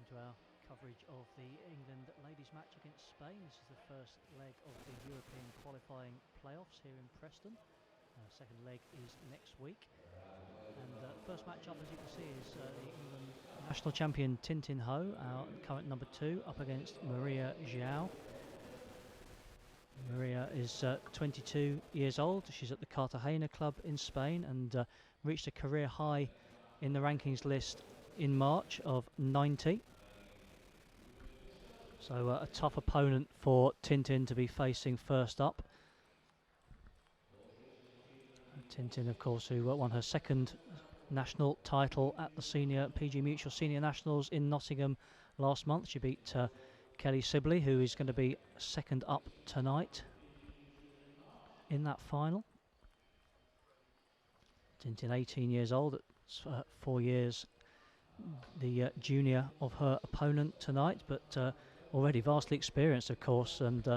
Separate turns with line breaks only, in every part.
To our coverage of the England ladies match against Spain. This is the first leg of the European qualifying playoffs here in Preston. Second leg is next week, and first match up, as you can see, is the England national champion Tintin Ho, our current number 2, up against Maria João. Maria is 22 years old. She's at the Cartagena club in Spain and reached a career high in the rankings list in March of 90. So a tough opponent for Tintin to be facing first up. Tintin, of course, who won her second national title at the senior PG Mutual Senior Nationals in Nottingham last month. She beat Kelly Sibley, who is going to be second up tonight in that final. Tintin, 18 years old, at 4 years the junior of her opponent tonight, but already vastly experienced, of course, and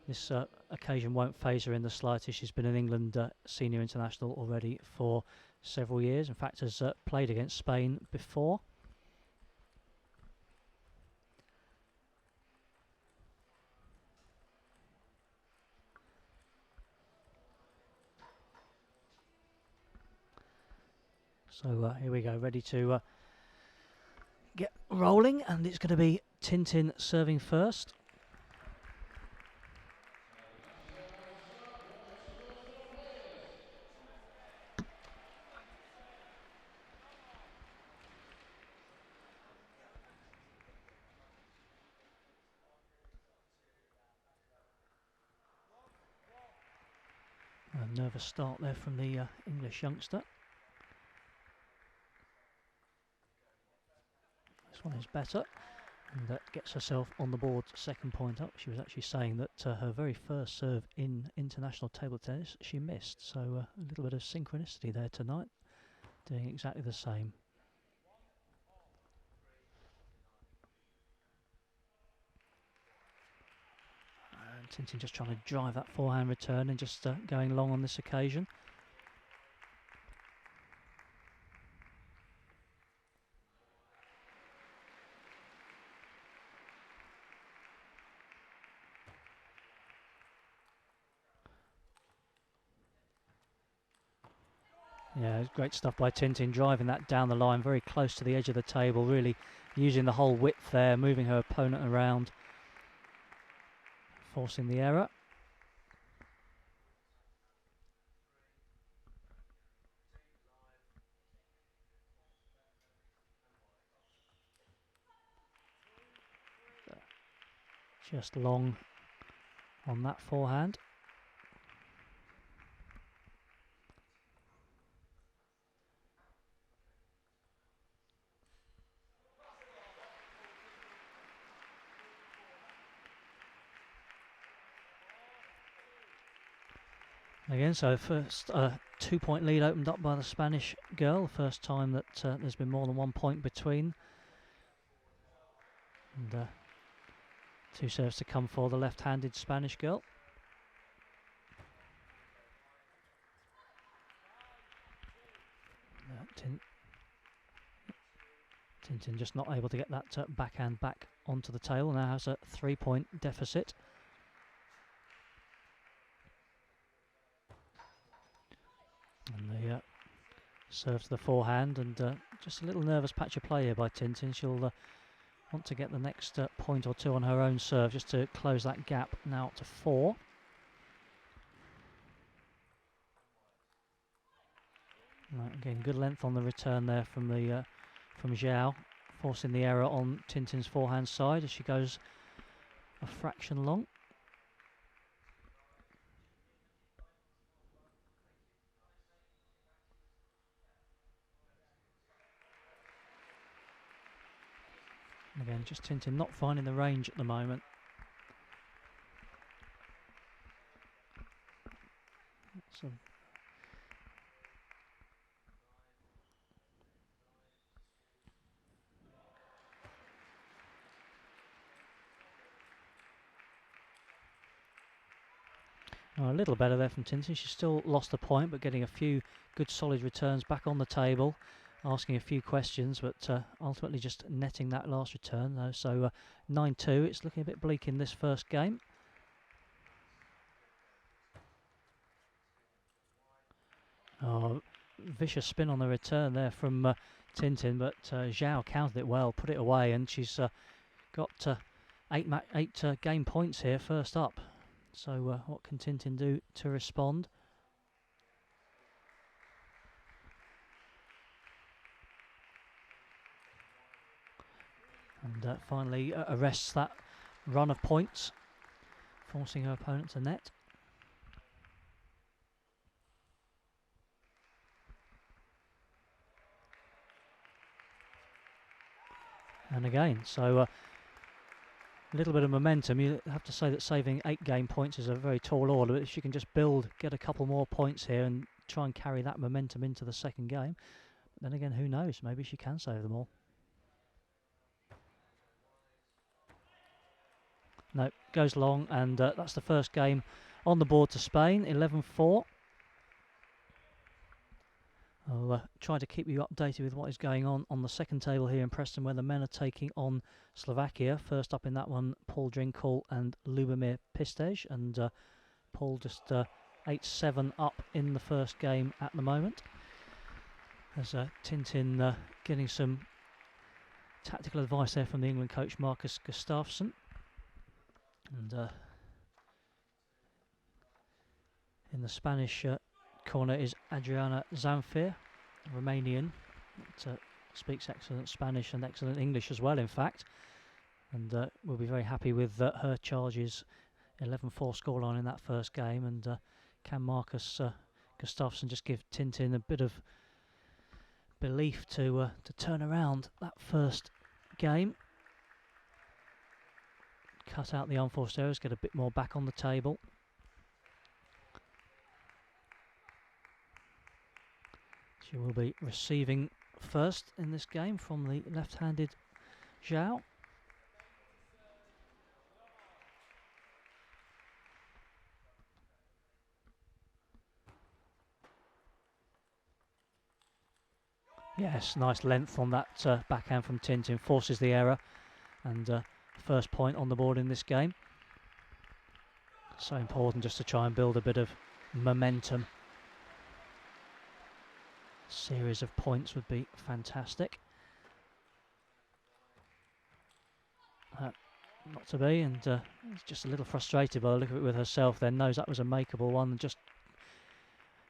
this occasion won't faze her in the slightest. She's been an England senior international already for several years. In fact, has played against Spain before. So here we go, ready to get rolling, and it's going to be Tintin serving first. A nervous start there from the English youngster. This one is better, and gets herself on the board, second point up. She was actually saying that her very first serve in international table tennis she missed, so a little bit of synchronicity there tonight, doing exactly the same. And Tintin just trying to drive that forehand return and just going long on this occasion. Yeah, great stuff by Tintin, driving that down the line, very close to the edge of the table, really using the whole width there, moving her opponent around, forcing the error. Just long on that forehand. Again, so first 2-point lead opened up by the Spanish girl. First time that there's been more than 1 point between. And 2 serves to come for the left-handed Spanish girl. Tintin just not able to get that backhand back onto the table. Now has a 3-point deficit. And the serve to the forehand, and just a little nervous patch of play here by Tintin. She'll want to get the next point or two on her own serve just to close that gap now up to 4. Right, again, good length on the return there from the from João, forcing the error on Tintin's forehand side as she goes a fraction long. Again, just Tintin not finding the range at the moment. So a little better there from Tintin. She's still lost a point, but getting a few good solid returns back on the table. asking a few questions, but ultimately just netting that last return. So 9-2, it's looking a bit bleak in this first game. Oh, vicious spin on the return there from Tintin, but Zhao countered it well, put it away, and she's got 8 game points here first up. So what can Tintin do to respond? And finally arrests that run of points, forcing her opponent to net. And again, so a little bit of momentum. You have to say that saving 8 game points is a very tall order, but if she can just get a couple more points here and try and carry that momentum into the second game, then again, who knows, maybe she can save them all. No, goes long, and that's the first game on the board to Spain, 11-4. I'll try to keep you updated with what is going on the second table here in Preston, where the men are taking on Slovakia. First up in that one, Paul Drinkall and Lubomir Pistej, and Paul just 8-7 up in the first game at the moment. As Tintin getting some tactical advice there from the England coach Marcus Gustafsson. And in the Spanish corner is Adriana Zamfir, Romanian, that speaks excellent Spanish and excellent English as well, in fact. And we'll be very happy with her charges. 11-4 scoreline in that first game. And can Marcus Gustafsson just give Tintin a bit of belief to turn around that first game? Cut out the unforced errors, get a bit more back on the table. She will be receiving first in this game from the left-handed Zhao. Yes, nice length on that backhand from Tintin, forces the error, and first point on the board in this game. So important just to try and build a bit of momentum. Series of points would be fantastic. Not to be, and just a little frustrated by the look of it with herself then. Knows that was a makeable one, and just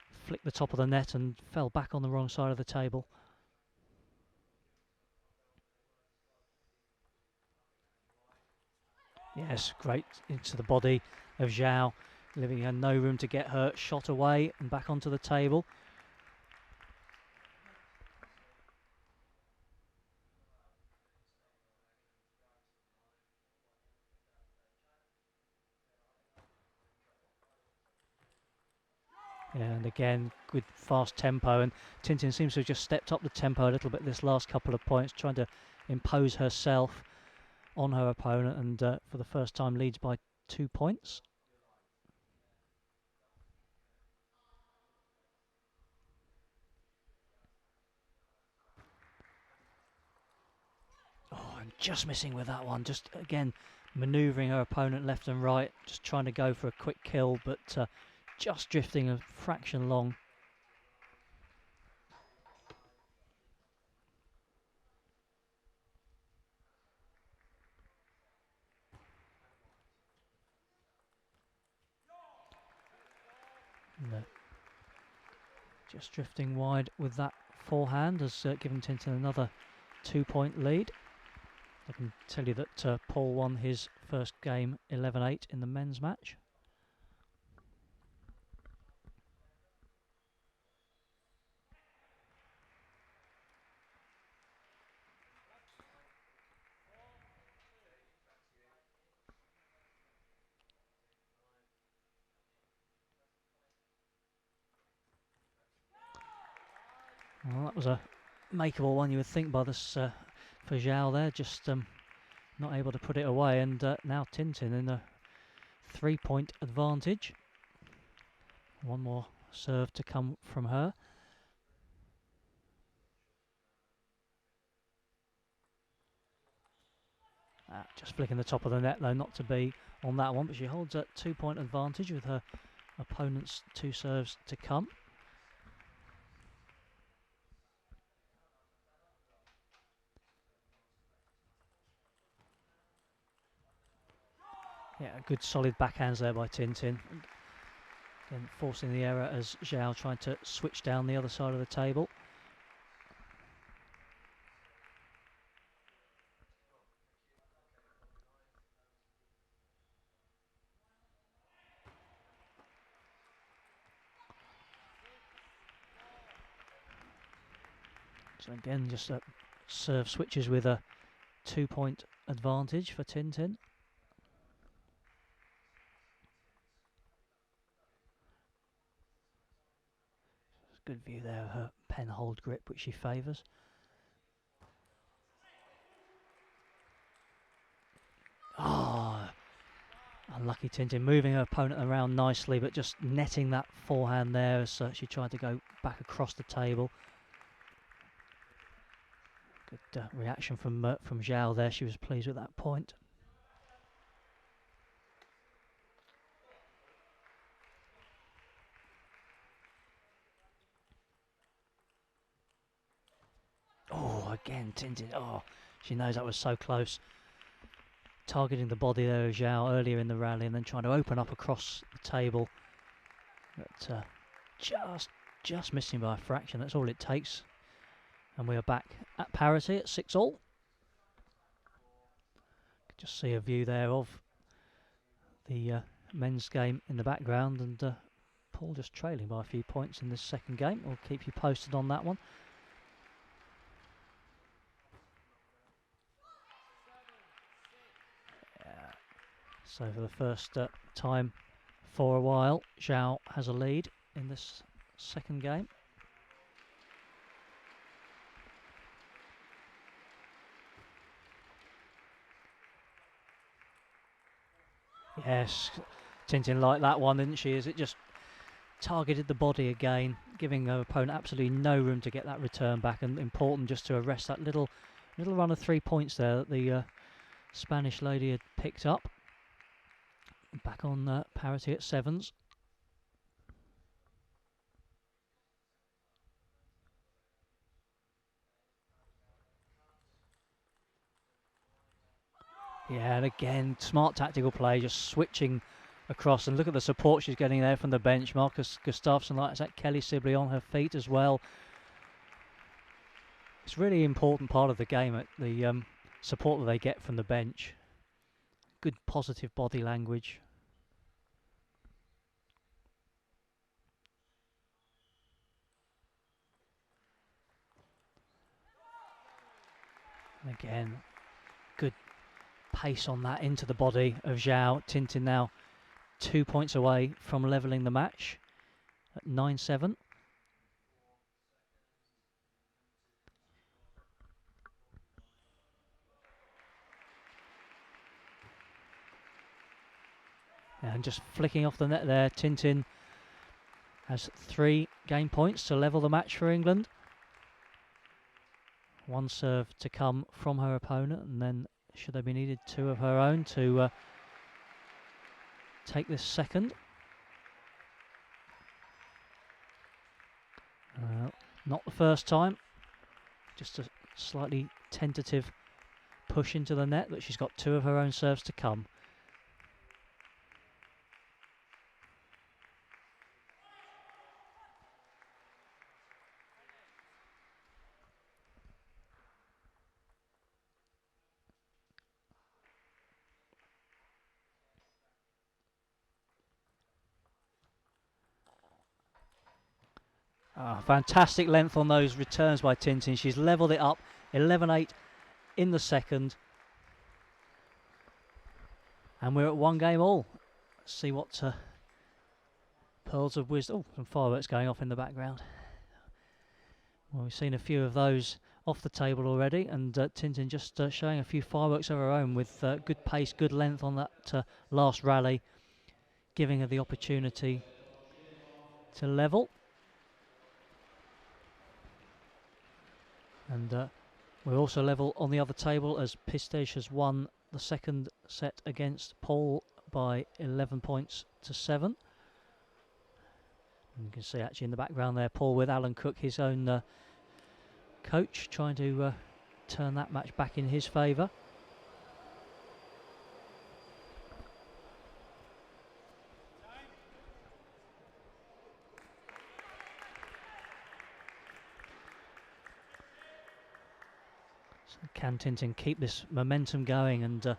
flicked the top of the net and fell back on the wrong side of the table. Yes, great into the body of Zhao, leaving her no room to get her shot away and back onto the table. Yeah, and again, good fast tempo, and Tintin seems to have just stepped up the tempo a little bit this last couple of points, trying to impose herself on her opponent, and for the first time leads by 2 points. Oh, and just missing with that one, just again manoeuvring her opponent left and right, just trying to go for a quick kill, but just drifting a fraction long. No. Just drifting wide with that forehand has given Tintin another 2-point lead. I can tell you that Paul won his first game 11-8 in the men's match. Well, that was a makeable one, you would think, by this for Zhao there, just not able to put it away, and now Tintin in a 3-point advantage. One more serve to come from her. Just flicking the top of the net though, not to be on that one, but she holds a 2-point advantage with her opponent's 2 serves to come. Yeah, good solid backhands there by Tintin. Again, forcing the error as Zhao tried to switch down the other side of the table. So again, just serve switches with a 2-point advantage for Tintin. Good view there of her pen hold grip, which she favours. Oh, unlucky Tintin, moving her opponent around nicely, but just netting that forehand there as she tried to go back across the table. Good reaction from Zhao there. She was pleased with that point. Oh, again, Tintin. Oh, she knows that was so close. Targeting the body there of Zhao earlier in the rally and then trying to open up across the table. But just missing by a fraction. That's all it takes. And we are back at parity at 6-all. Just see a view there of the men's game in the background, and Paul just trailing by a few points in this second game. We'll keep you posted on that one. So for the first time for a while, Zhao has a lead in this second game. Yes, Tintin liked that one, didn't she? As it just targeted the body again, giving her opponent absolutely no room to get that return back, and important just to arrest that little run of 3 points there that the Spanish lady had picked up. Back on parity at 7s. Yeah, and again, smart tactical play, just switching across, and look at the support she's getting there from the bench. Marcus Gustafsson likes that. Kelly Sibley on her feet as well. It's really important part of the game, the support that they get from the bench. Good positive body language. And again, good pace on that into the body of Zhao. Tintin now 2 points away from levelling the match at 9-7. And just flicking off the net there, Tintin has 3 game points to level the match for England. 1 serve to come from her opponent, and then, should they be needed, 2 of her own to take this second. Not the first time, just a slightly tentative push into the net, but she's got 2 of her own serves to come. Fantastic length on those returns by Tintin. She's levelled it up, 11-8 in the second. And we're at 1 game all. Let's see what pearls of wisdom. Oh, some fireworks going off in the background. Well, we've seen a few of those off the table already, and Tintin just showing a few fireworks of her own with good pace, good length on that last rally, giving her the opportunity to level. And we're also level on the other table as Pistage has won the second set against Paul by 11 points to 7. And you can see actually in the background there, Paul with Alan Cook, his own coach, trying to turn that match back in his favour. So can Tintin keep this momentum going and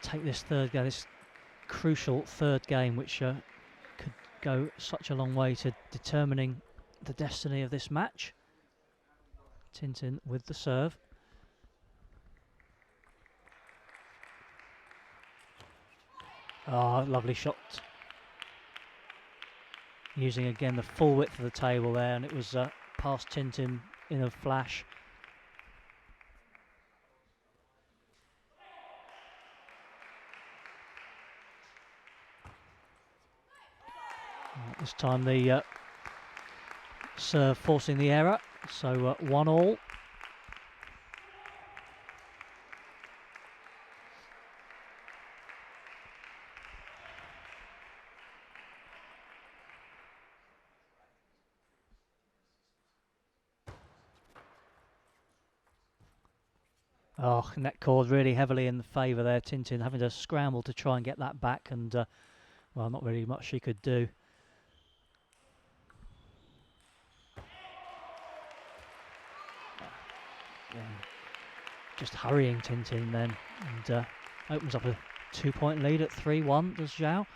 take this third game, this crucial third game, which could go such a long way to determining the destiny of this match. Tintin with the serve. Oh, lovely shot. Using again the full width of the table there, and it was past Tintin in a flash. This time the serve forcing the error, so 1-1. Oh, net cord really heavily in the favour there. Tintin having to scramble to try and get that back, and well, not really much she could do. Just hurrying Tintin then, and opens up a 2-point lead at 3-1, does Zhao.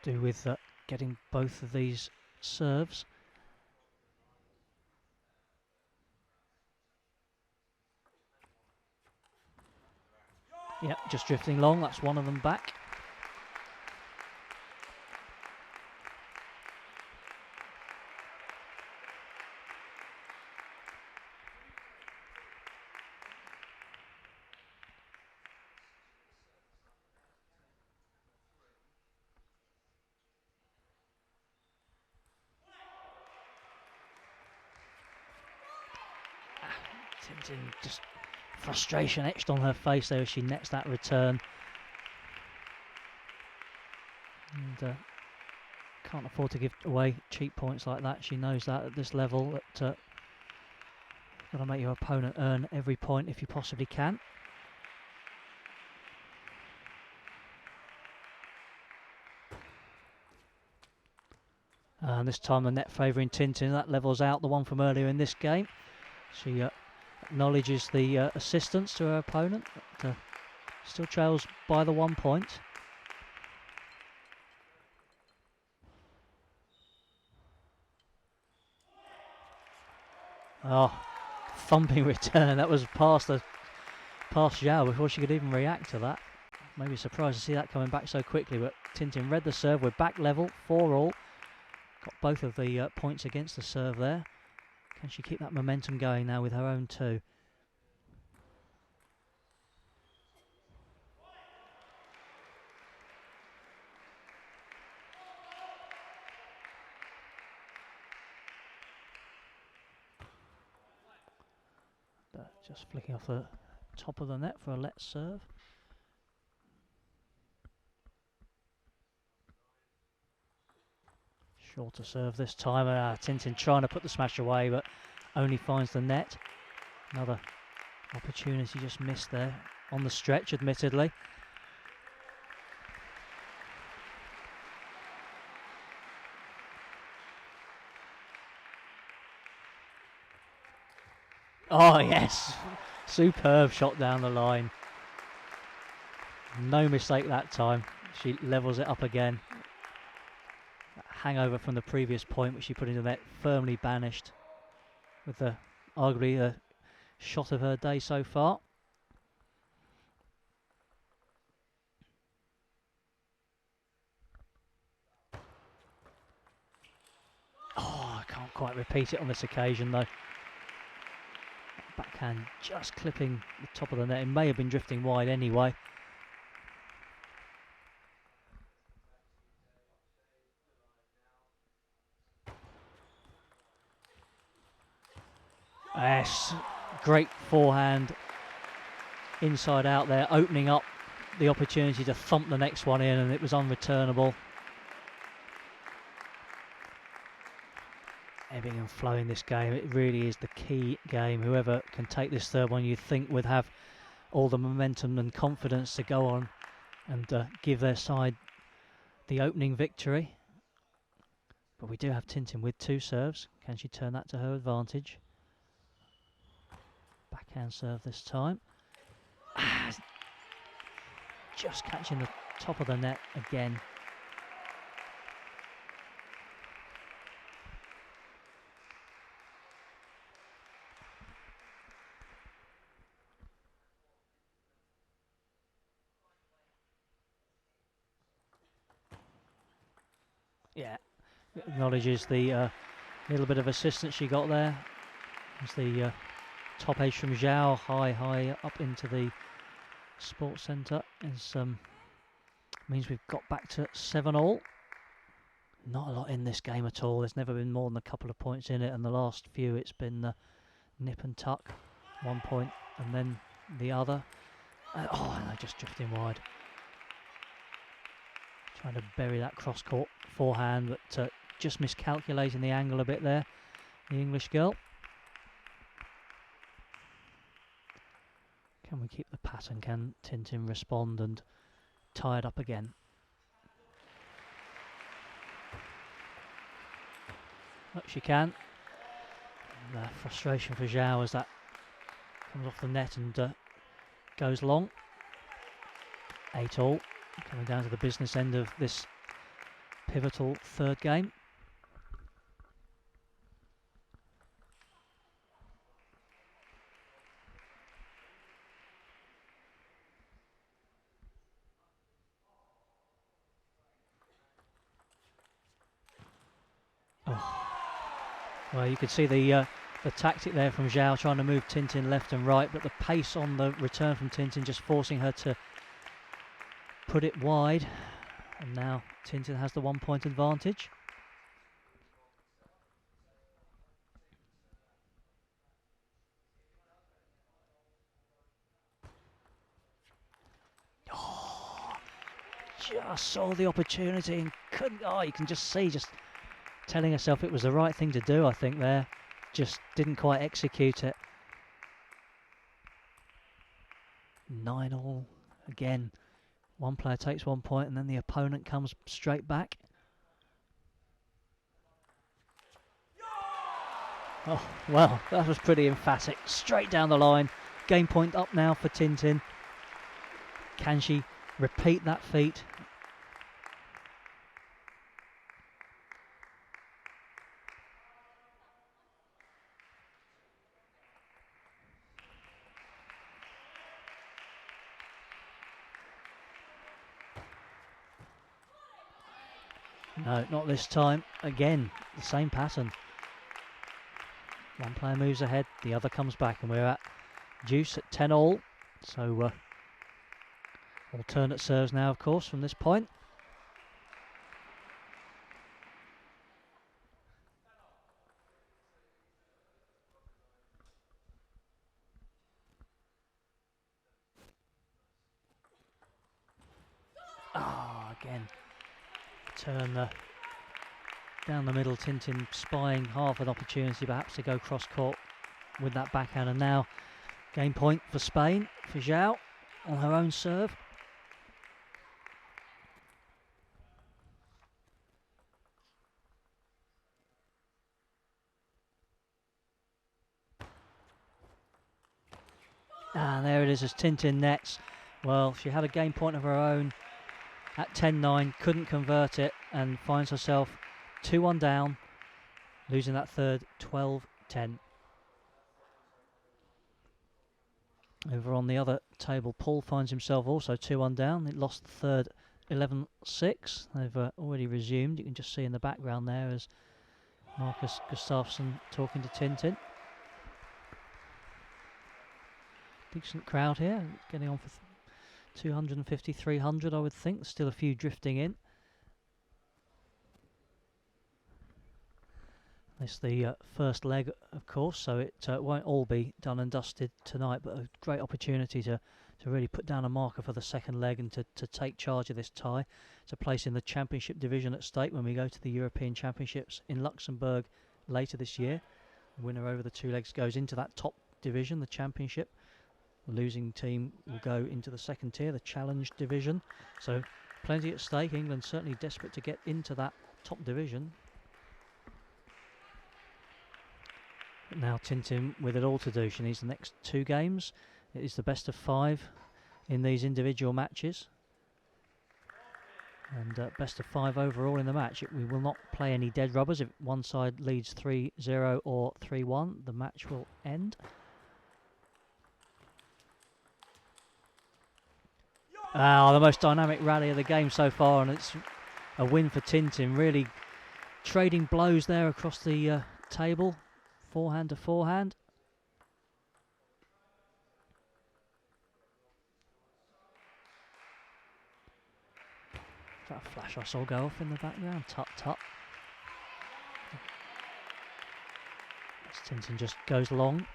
Do with getting both of these serves. Yep, just drifting long, that's one of them back. Tintin, just frustration etched on her face there as she nets that return. And can't afford to give away cheap points like that. She knows that at this level, that you've got to make your opponent earn every point if you possibly can. And this time the net favouring Tintin, that levels out the one from earlier in this game. She acknowledges the assistance to her opponent, but still trails by the 1 point. Oh, thumping return. That was past Zhao before she could even react to that. Maybe surprised to see that coming back so quickly, but Tintin read the serve. We're back level, 4-all. Got both of the points against the serve there. Can she keep that momentum going now with her own two? Just flicking off the top of the net for a let serve. Shorter serve this time. Tintin trying to put the smash away, but only finds the net. Another opportunity just missed there on the stretch, admittedly. Oh yes, superb shot down the line. No mistake that time. She levels it up again. That hangover from the previous point which she put into the net firmly banished with the arguably the shot of her day so far. Oh, I can't quite repeat it on this occasion though. Backhand just clipping the top of the net. It may have been drifting wide anyway. Yes, great forehand inside out there, opening up the opportunity to thump the next one in, and it was unreturnable. Ebbing and flowing this game. It really is the key game. Whoever can take this third one, you'd think would have all the momentum and confidence to go on and give their side the opening victory. But we do have Tintin with 2 serves. Can she turn that to her advantage? Backhand serve this time. Just catching the top of the net again. Yeah, acknowledges the little bit of assistance she got there. As the top edge from Zhao, high up into the sports centre, means we've got back to 7-all. Not a lot in this game at all. There's never been more than a couple of points in it, and the last few it's been nip and tuck. 1 point and then the other. And they're just drifting wide. Trying to bury that cross-court forehand, but just miscalculating the angle a bit there, the English girl. Can we keep the pattern? Can Tintin respond and tie it up again? Look, she can. And, frustration for Zhao as that comes off the net and goes long. 8-all. Coming down to the business end of this pivotal third game. Well, you could see the tactic there from Zhao, trying to move Tintin left and right, but the pace on the return from Tintin just forcing her to put it wide, and now Tintin has the 1 point advantage. Just saw the opportunity and couldn't. You can just see, just telling herself it was the right thing to do, I think there. Just didn't quite execute it. 9-all again. One player takes 1 point and then the opponent comes straight back. Oh, well, that was pretty emphatic. Straight down the line. Game point up now for Tintin. Can she repeat that feat? No, not this time. Again, the same pattern. One player moves ahead, the other comes back, and we're at deuce at 10-all. So alternate serves now, of course, from this point. Again, turn down the middle. Tintin spying half an opportunity perhaps to go cross court with that backhand, and now game point for Spain, for Zhao on her own serve. And there it is as Tintin nets. Well, she had a game point of her own at 10-9, couldn't convert it, and finds herself 2-1 down, losing that third 12-10. Over on the other table, Paul finds himself also 2-1 down. He lost the third 11-6. They've already resumed. You can just see in the background there as Marcus Gustafsson talking to Tintin. Decent crowd here, getting on for 250, 300 I would think. Still a few drifting in. It's the first leg, of course, so it won't all be done and dusted tonight, but a great opportunity to really put down a marker for the second leg and to take charge of this tie. It's a place in the Championship division at stake when we go to the European Championships in Luxembourg later this year. The winner over the 2 legs goes into that top division, the Championship. The losing team will go into the second tier, the Challenge division. So plenty at stake. England certainly desperate to get into that top division. But now Tintin with it all to do. She needs the next 2 games. It is the best of 5 in these individual matches. And best of 5 overall in the match. We will not play any dead rubbers. If one side leads 3-0 or 3-1, the match will end. The most dynamic rally of the game so far, and it's a win for Tintin. Really trading blows there across the table, forehand to forehand. Is that a flash I saw go off in the background? Tut tut. Tintin just goes long,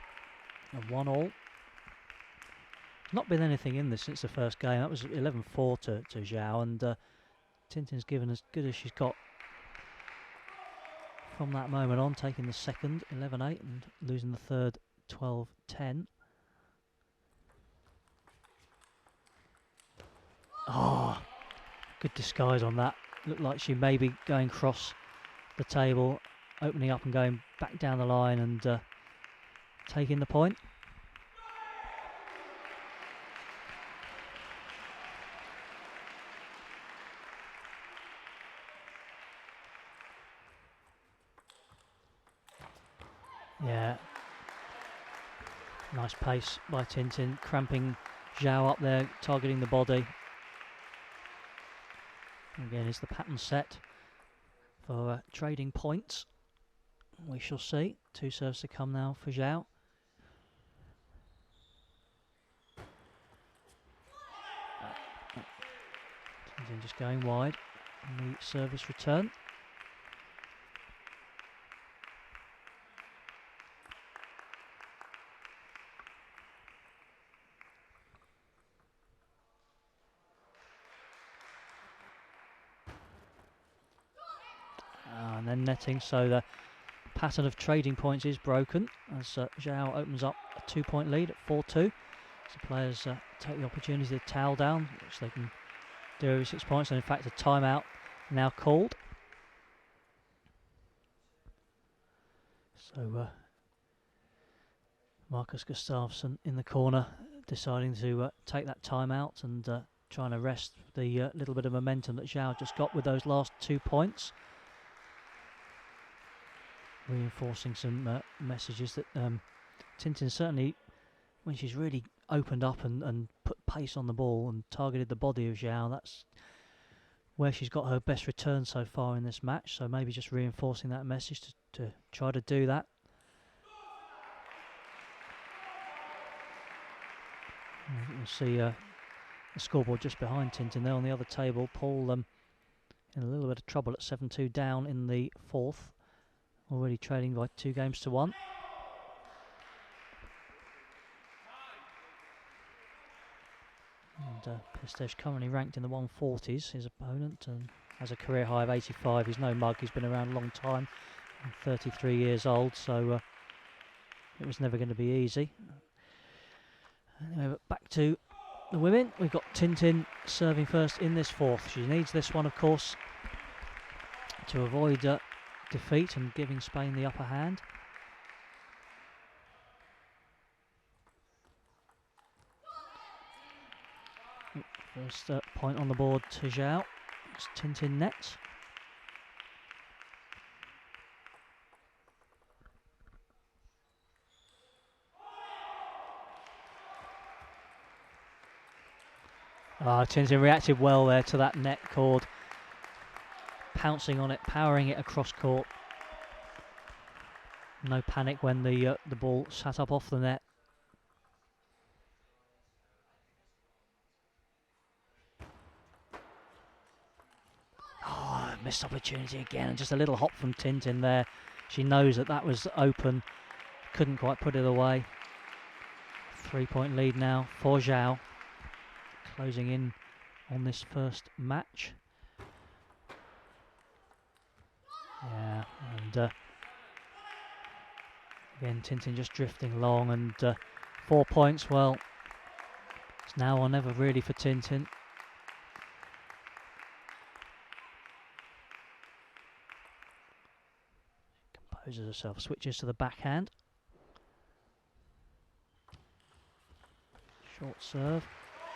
and 1-1. Not been anything in this since the first game. That was 11-4 to Zhao, and Tintin's given as good as she's got from that moment on, taking the second 11-8 and losing the third 12-10. Oh, good disguise on that. Looked like she may be going across the table, opening up and going back down the line and taking the point. Yeah, nice pace by Tintin, cramping Zhao up there, targeting the body. Again, is the pattern set for trading points? We shall see. 2 serves to come now for Zhao. Tintin just going wide on the service return. And then netting, so the pattern of trading points is broken as Zhao opens up a 2-point lead at 4-2. So players take the opportunity to towel down, which they can do every 6 points, and in fact a timeout now called. So Marcus Gustafsson in the corner deciding to take that timeout and trying to rest the little bit of momentum that Zhao just got with those last 2 points. Reinforcing some messages that Tintin certainly, when she's really opened up and put pace on the ball and targeted the body of Zhao, that's where she's got her best return so far in this match. So maybe just reinforcing that message to try to do that. You can see the scoreboard just behind Tintin there on the other table. Paul in a little bit of trouble at 7-2 down in the 4th. Already trailing by 2 games to 1. And Pistev currently ranked in the 140s, his opponent, and has a career high of 85. He's no mug, he's been around a long time, 33 years old, so it was never going to be easy. Anyway, but back to the women. We've got Tintin serving first in this 4th. She needs this one, of course, to avoid defeat and giving Spain the upper hand. First point on the board to Zhao. It's Tintin nets. Tintin reacted well there to that net cord. Pouncing on it, powering it across court. No panic when the ball sat up off the net. Missed opportunity again, and just a little hop from Tintin there She knows that that was open, couldn't quite put it away. 3-point lead now for Zhao, closing in on this first match. Yeah, and again Tintin just drifting along, and 4 points, well, it's now or never really for Tintin. Composes herself, switches to the backhand. Short serve,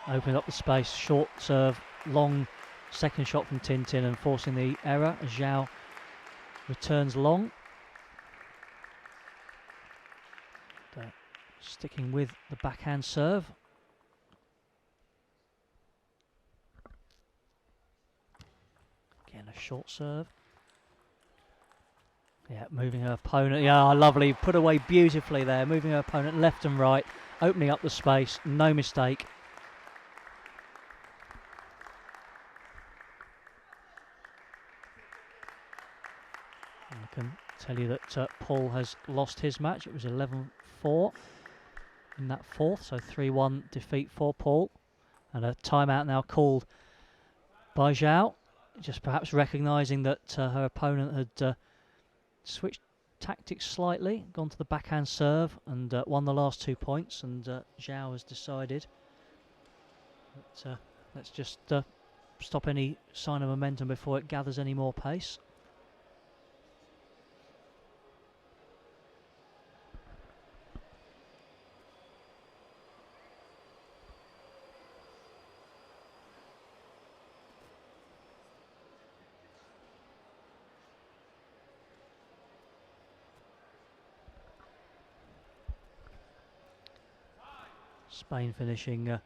opening up the space, short serve, long second shot from Tintin and forcing the error as Zhao returns long. Sticking with the backhand serve. Again, a short serve. Yeah, moving her opponent. Yeah, lovely. Put away beautifully there. Moving her opponent left and right. Opening up the space. No mistake. I can tell you that Paul has lost his match. It was 11-4 in that fourth. So 3-1 defeat for Paul. And a timeout now called by Zhao. Just perhaps recognising that her opponent had switched tactics slightly, gone to the backhand serve and won the last 2 points, and Zhao has decided that let's just stop any sign of momentum before it gathers any more pace. Spain finishing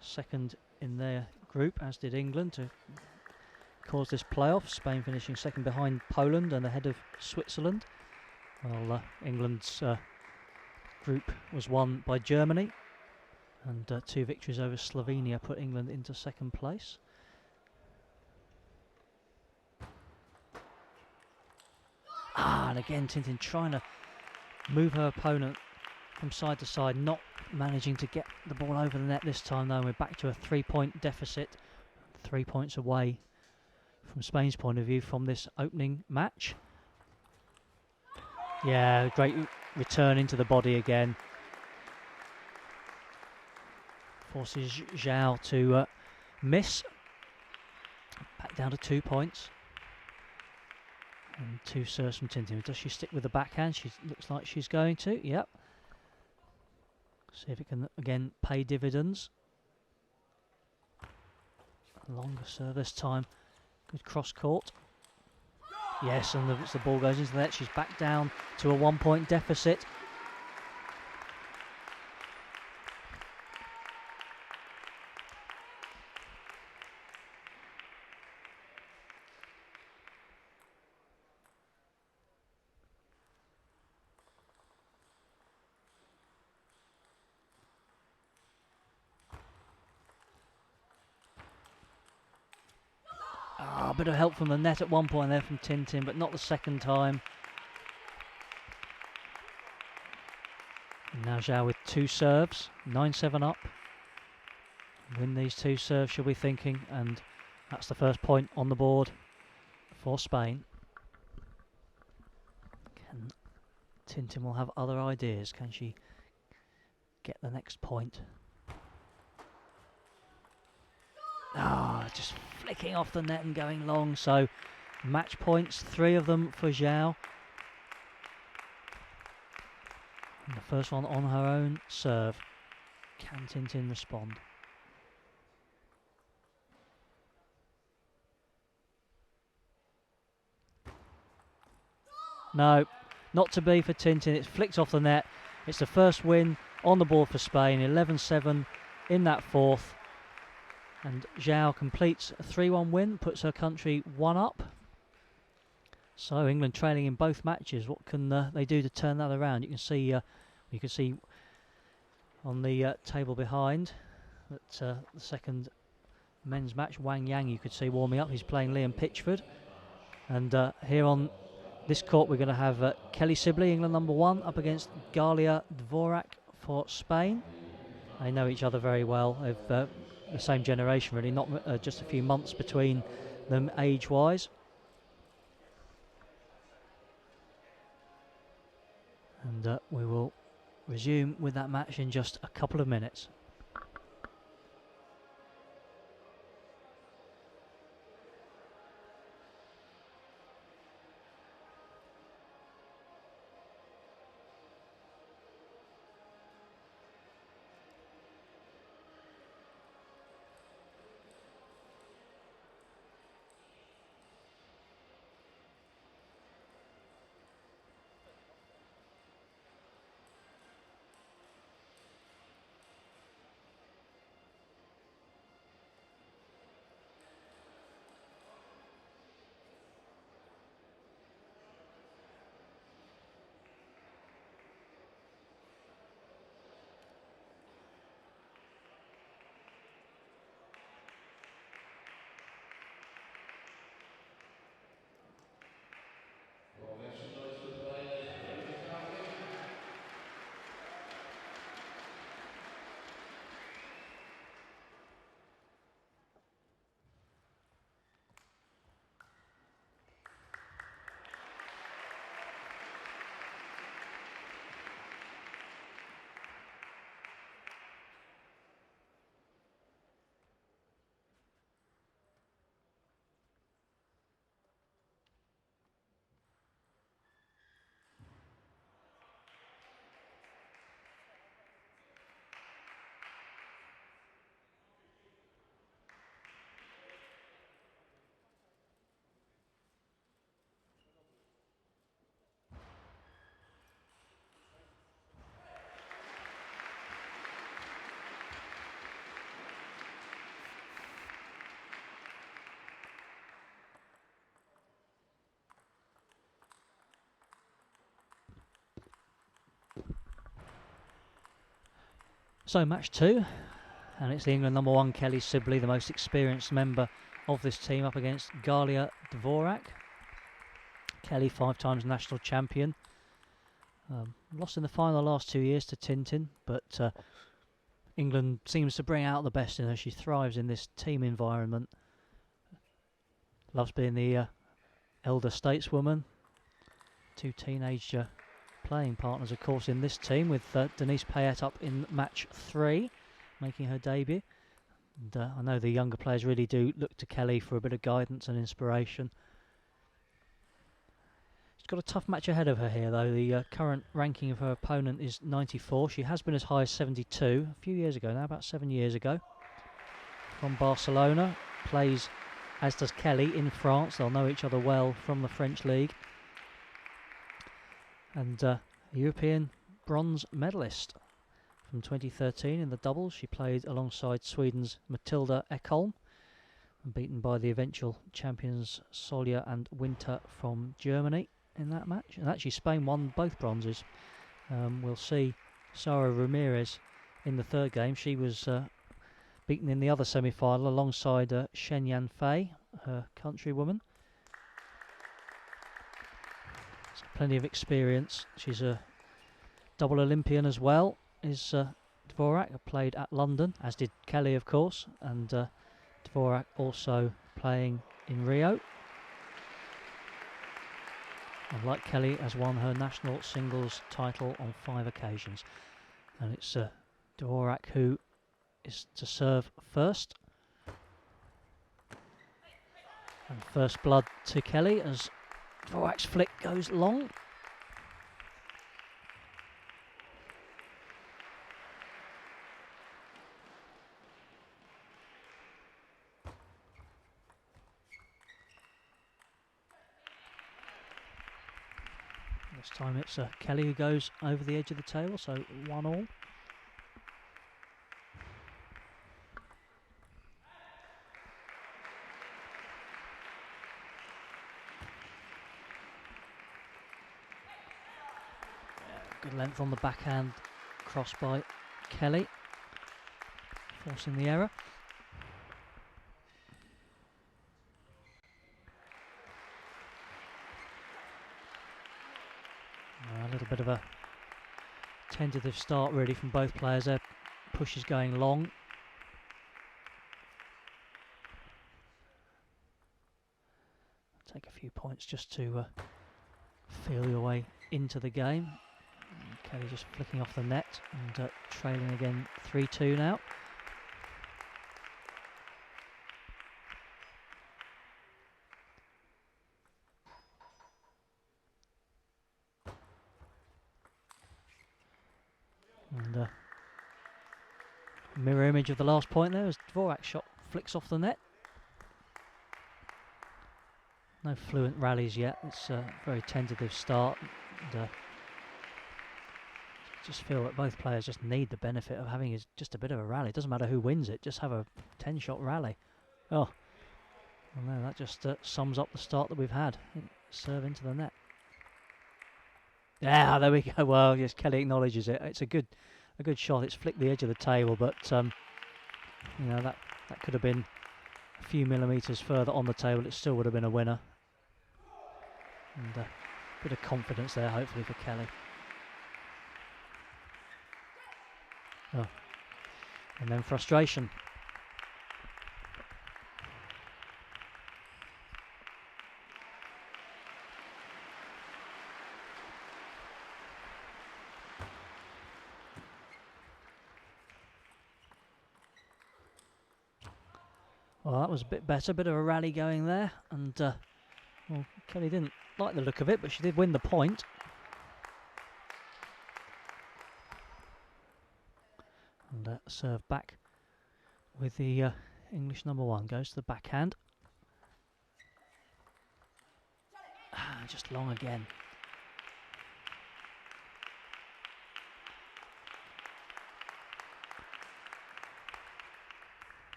second in their group, as did England, to cause this playoff. Spain finishing second behind Poland and ahead of Switzerland. Well, England's group was won by Germany, and 2 victories over Slovenia put England into second place. And again Tintin trying to move her opponent from side to side, not managing to get the ball over the net this time though. We're back to a 3-point deficit, 3 points away from Spain's point of view from this opening match. Yeah, great return into the body again. Forces Zhao to miss. Back down to 2 points. And 2 serves from Tintin. Does she stick with the backhand? She looks like she's going to. Yep. See if it can again pay dividends. Longer serve this time. Good cross court. Yes, and the ball goes into the net. She's back down to a 1-point deficit. A bit of help from the net at one point there from Tintin, but not the second time. And now Zhao with 2 serves, 9-7 up. Win these 2 serves, she'll be thinking, and that's the first point on the board for Spain. Tintin will have other ideas. Can she get the next point? Just flicking off the net and going long. So match points, 3 of them for Zhao. And the first one on her own serve. Can Tintin respond? No, not to be for Tintin. It's flicked off the net. It's the first win on the board for Spain. 11-7 in that fourth. And Zhao completes a 3-1 win, puts her country 1 up. So England trailing in both matches. What can they do to turn that around? You can see on the table behind that the second men's match, Wang Yang, you could see warming up. He's playing Liam Pitchford. And here on this court we're going to have Kelly Sibley, England #1, up against Galia Dvorak for Spain. They know each other very well. They've the same generation, really, not just a few months between them age-wise. And we will resume with that match in just a couple of minutes. So match 2, and it's the England #1 Kelly Sibley, the most experienced member of this team, up against Galia Dvorak. Kelly, 5 times national champion. Lost in the final the last 2 years to Tintin, but England seems to bring out the best in her. She thrives in this team environment. Loves being the elder stateswoman. 2 teenage playing partners, of course, in this team, with Denise Payet up in match 3, making her debut. And I know the younger players really do look to Kelly for a bit of guidance and inspiration. She's got a tough match ahead of her here, though. The current ranking of her opponent is 94. She has been as high as 72 a few years ago now, about 7 years ago. From Barcelona, plays, as does Kelly, in France. They'll know each other well from the French league. And a European bronze medalist from 2013 in the doubles. She played alongside Sweden's Matilda Ekholm, and beaten by the eventual champions Solja and Winter from Germany in that match. And actually Spain won both bronzes. We'll see Sara Ramirez in the third game. She was beaten in the other semi-final alongside Shen Yan Fei, her countrywoman. So plenty of experience. She's a double Olympian as well, is Dvorak. Played at London, as did Kelly, of course, and Dvorak also playing in Rio. And like Kelly, has won her national singles title on 5 occasions. And it's Dvorak who is to serve first. And first blood to Kelly as Dvorak's flick goes long. This time it's Kelly who goes over the edge of the table, so 1-1. Good length on the backhand, cross by Kelly, forcing the error. bit of a tentative start really from both players there. Push is going long. Take a few points just to feel your way into the game. Kelly just flicking off the net and trailing again 3-2 now. And mirror image of the last point there as Dvorak's shot flicks off the net. No fluent rallies yet. It's a very tentative start. And, just feel that both players just need the benefit of having just a bit of a rally. It doesn't matter who wins it, just have a 10-shot rally. Oh, well, no, that just sums up the start that we've had. Serve into the net. Yeah, there we go. Well, yes, Kelly acknowledges it. It's a good shot. It's flicked the edge of the table, but you know, that could have been a few millimetres further on the table. It still would have been a winner. And a bit of confidence there, hopefully, for Kelly. Oh. And then frustration. Well, that was a bit better, bit of a rally going there, and well, Kelly didn't like the look of it, but she did win the point. And serve back with the English number one. Goes to the backhand. Just long again.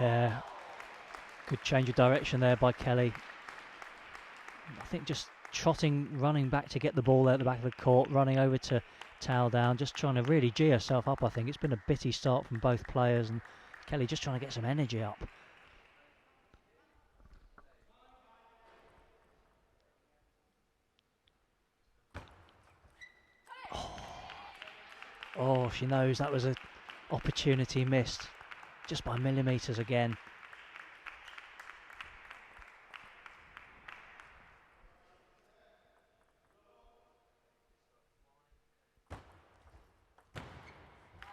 Yeah, good change of direction there by Kelly. I think just trotting, running back to get the ball there at the back of the court, running over to towel down, just trying to really gee herself up. I think it's been a bitty start from both players, and Kelly just trying to get some energy up. Oh, she knows that was an opportunity missed, just by millimetres again.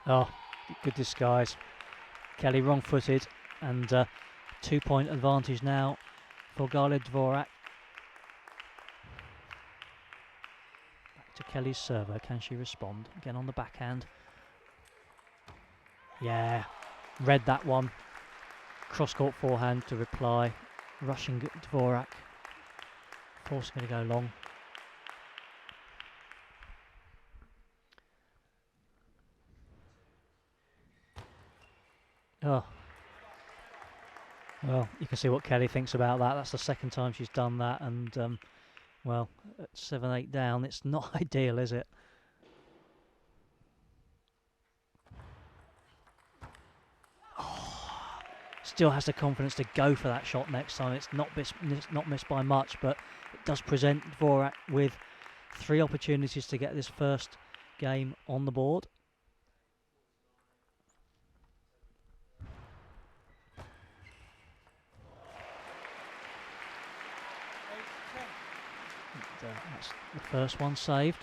Oh, good disguise. Kelly wrong-footed, and 2-point advantage now for Galia Dvorak. Back to Kelly's server. Can she respond? Again on the backhand. Yeah, read that one. Cross-court forehand to reply. Rushing Dvorak. Forcing her to go long. Oh. Well, you can see what Kelly thinks about that. That's the second time she's done that, and well, at 7-8 down, it's not ideal, is it? Oh, still has the confidence to go for that shot next time. It's not missed by much, but it does present Dvorak with 3 opportunities to get this first game on the board. That's the first one saved.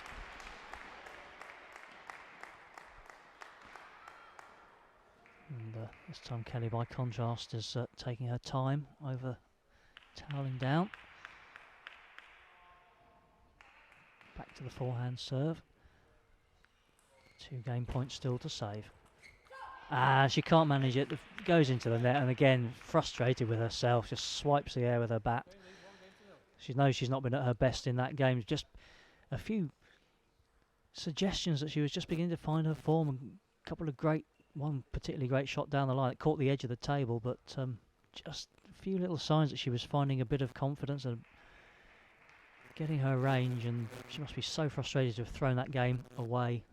And this time Kelly, by contrast, is taking her time over toweling down. Back to the forehand serve. 2 game points still to save. She can't manage it. Goes into the net, and again, frustrated with herself, just swipes the air with her bat. She knows she's not been at her best in that game. Just a few suggestions that she was just beginning to find her form, and a couple of one particularly great shot down the line that caught the edge of the table, but just a few little signs that she was finding a bit of confidence and getting her range, and she must be so frustrated to have thrown that game away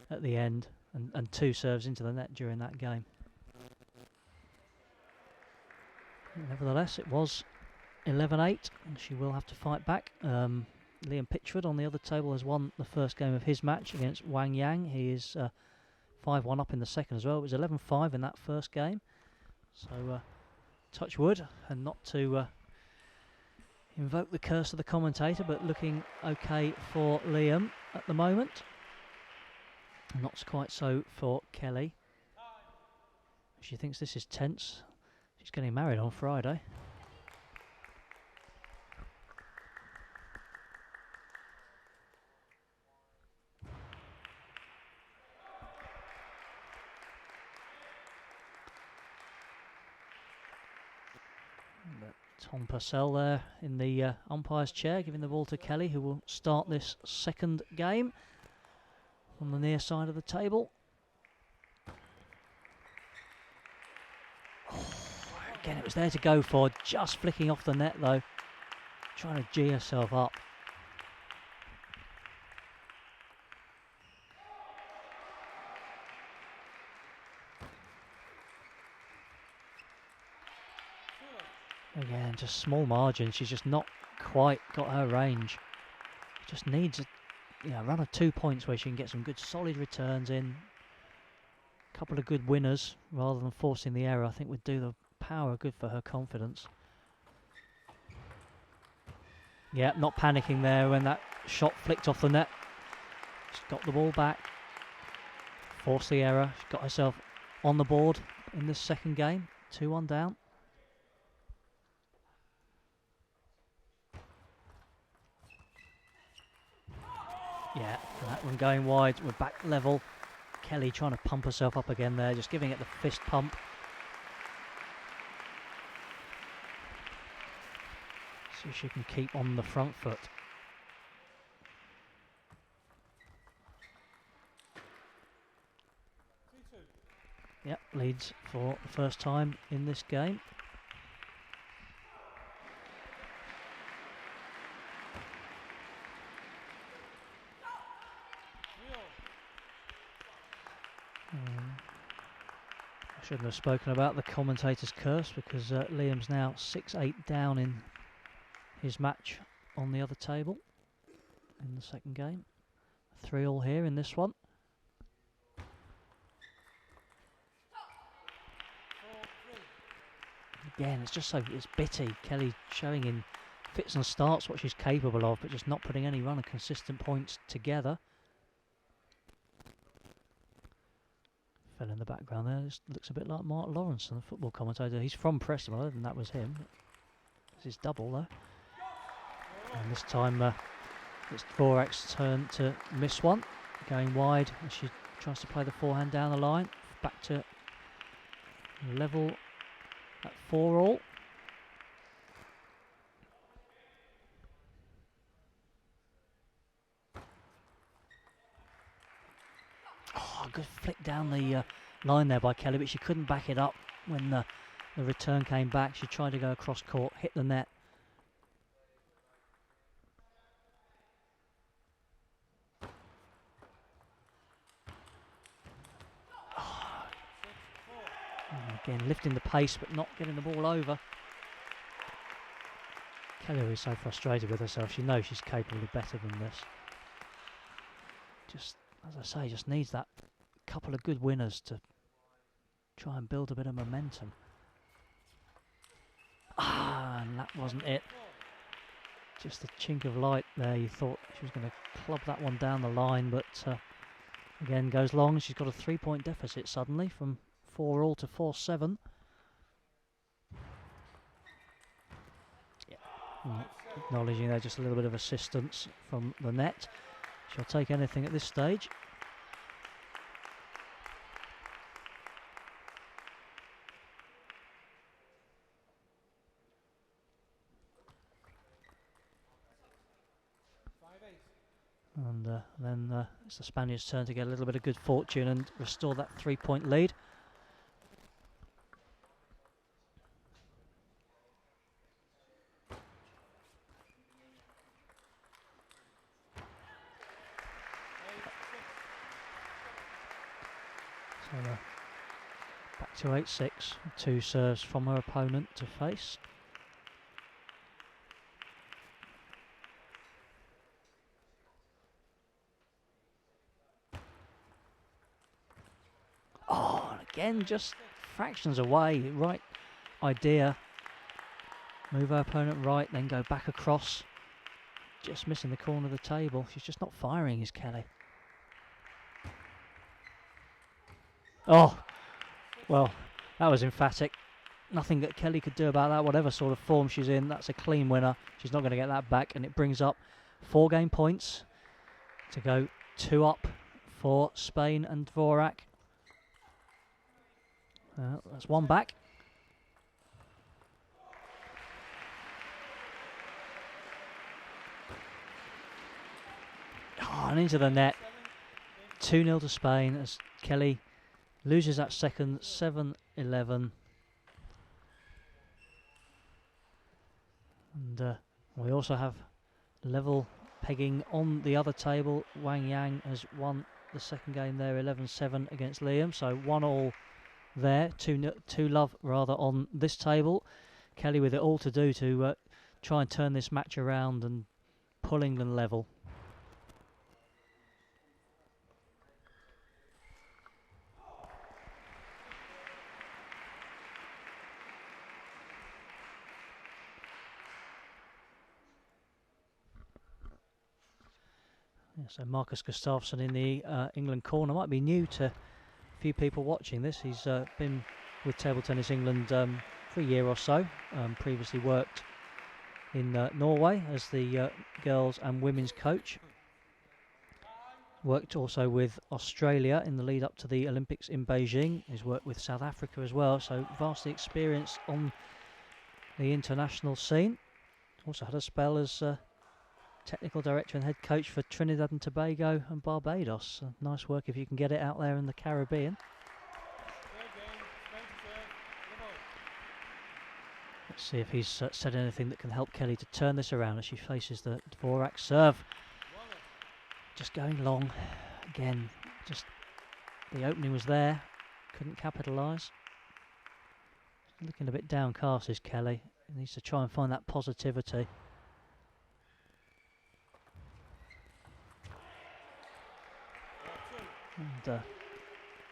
at the end, and 2 serves into the net during that game. Nevertheless, it was 11-8, and she will have to fight back. Liam Pitchford on the other table has won the first game of his match against Wang Yang. He is 5-1 up in the second as well. It was 11-5 in that first game. So touch wood, and not to invoke the curse of the commentator, but looking okay for Liam at the moment. Not quite so for Kelly. She thinks this is tense. She's getting married on Friday. Tom Purcell there in the umpire's chair, giving the ball to Kelly, who will start this second game on the near side of the table. Oh, again, it was there to go for, just flicking off the net though, trying to G herself up. Again, just small margin. She's just not quite got her range. Just needs a run of 2 points where she can get some good solid returns in. A couple of good winners rather than forcing the error. I think would do the power good for her confidence. Yeah, not panicking there when that shot flicked off the net. She's got the ball back. Forced the error. She's got herself on the board in this second game. 2-1 down. Yeah, that one going wide. We're back level. Kelly trying to pump herself up again there, just giving it the fist pump. See if she can keep on the front foot. Yep, leads for the first time in this game. I shouldn't have spoken about the commentator's curse, because Liam's now 6-8 down in his match on the other table in the second game. 3-3 here in this one. Again, it's just it's bitty. Kelly showing in fits and starts what she's capable of, but just not putting any run of consistent points together. Fell in the background there. This looks a bit like Mark Lawrence, the football commentator. He's from Preston, I think that was him. This is double though. And this time it's Dvorak's turn to miss one. Going wide, and she tries to play the forehand down the line. Back to level at 4-all. Oh, good flick down the line there by Kelly, but she couldn't back it up when the return came back. She tried to go across court, hit the net. Again, lifting the pace but not getting the ball over. Kelly is so frustrated with herself. She knows she's capable of better than this. Just, as I say, just needs that couple of good winners to try and build a bit of momentum. And that wasn't it. Just a chink of light there. You thought she was going to club that one down the line, but again goes long. She's got a 3-point deficit suddenly from 4-all to 4-7. Yeah. Acknowledging there just a little bit of assistance from the net. She'll take anything at this stage. And then it's the Spaniards' turn to get a little bit of good fortune and restore that 3-point lead. So Back to 8-6. 2 serves from her opponent to face. Oh, and again, just fractions away. Right idea. Move her opponent right, then go back across. Just missing the corner of the table. She's just not firing, is Kelly. Oh, well, that was emphatic. Nothing that Kelly could do about that, whatever sort of form she's in. That's a clean winner. She's not going to get that back, and it brings up 4 game points to go 2 up for Spain and Dvorak. That's 1 back. Oh, and into the net. 2-0 to Spain as Kelly loses that second, 7-11. And we also have level pegging on the other table. Wang Yang has won the second game there, 11-7 against Liam. So 1-all there, 2-love rather on this table. Kelly with it all to do to try and turn this match around and pull England level. Yeah, so Marcus Gustafsson in the England corner might be new to a few people watching this. He's been with Table Tennis England for a year or so. Previously worked in Norway as the girls and women's coach. Worked also with Australia in the lead up to the Olympics in Beijing. He's worked with South Africa as well, so vastly experienced on the international scene. Also had a spell as technical director and head coach for Trinidad and Tobago and Barbados. Nice work if you can get it out there in the Caribbean. Let's see if he's said anything that can help Kelly to turn this around as she faces the Dvorak serve. Just going long. Again, just the opening was there. Couldn't capitalise. Looking a bit downcast is Kelly. He needs to try and find that positivity. And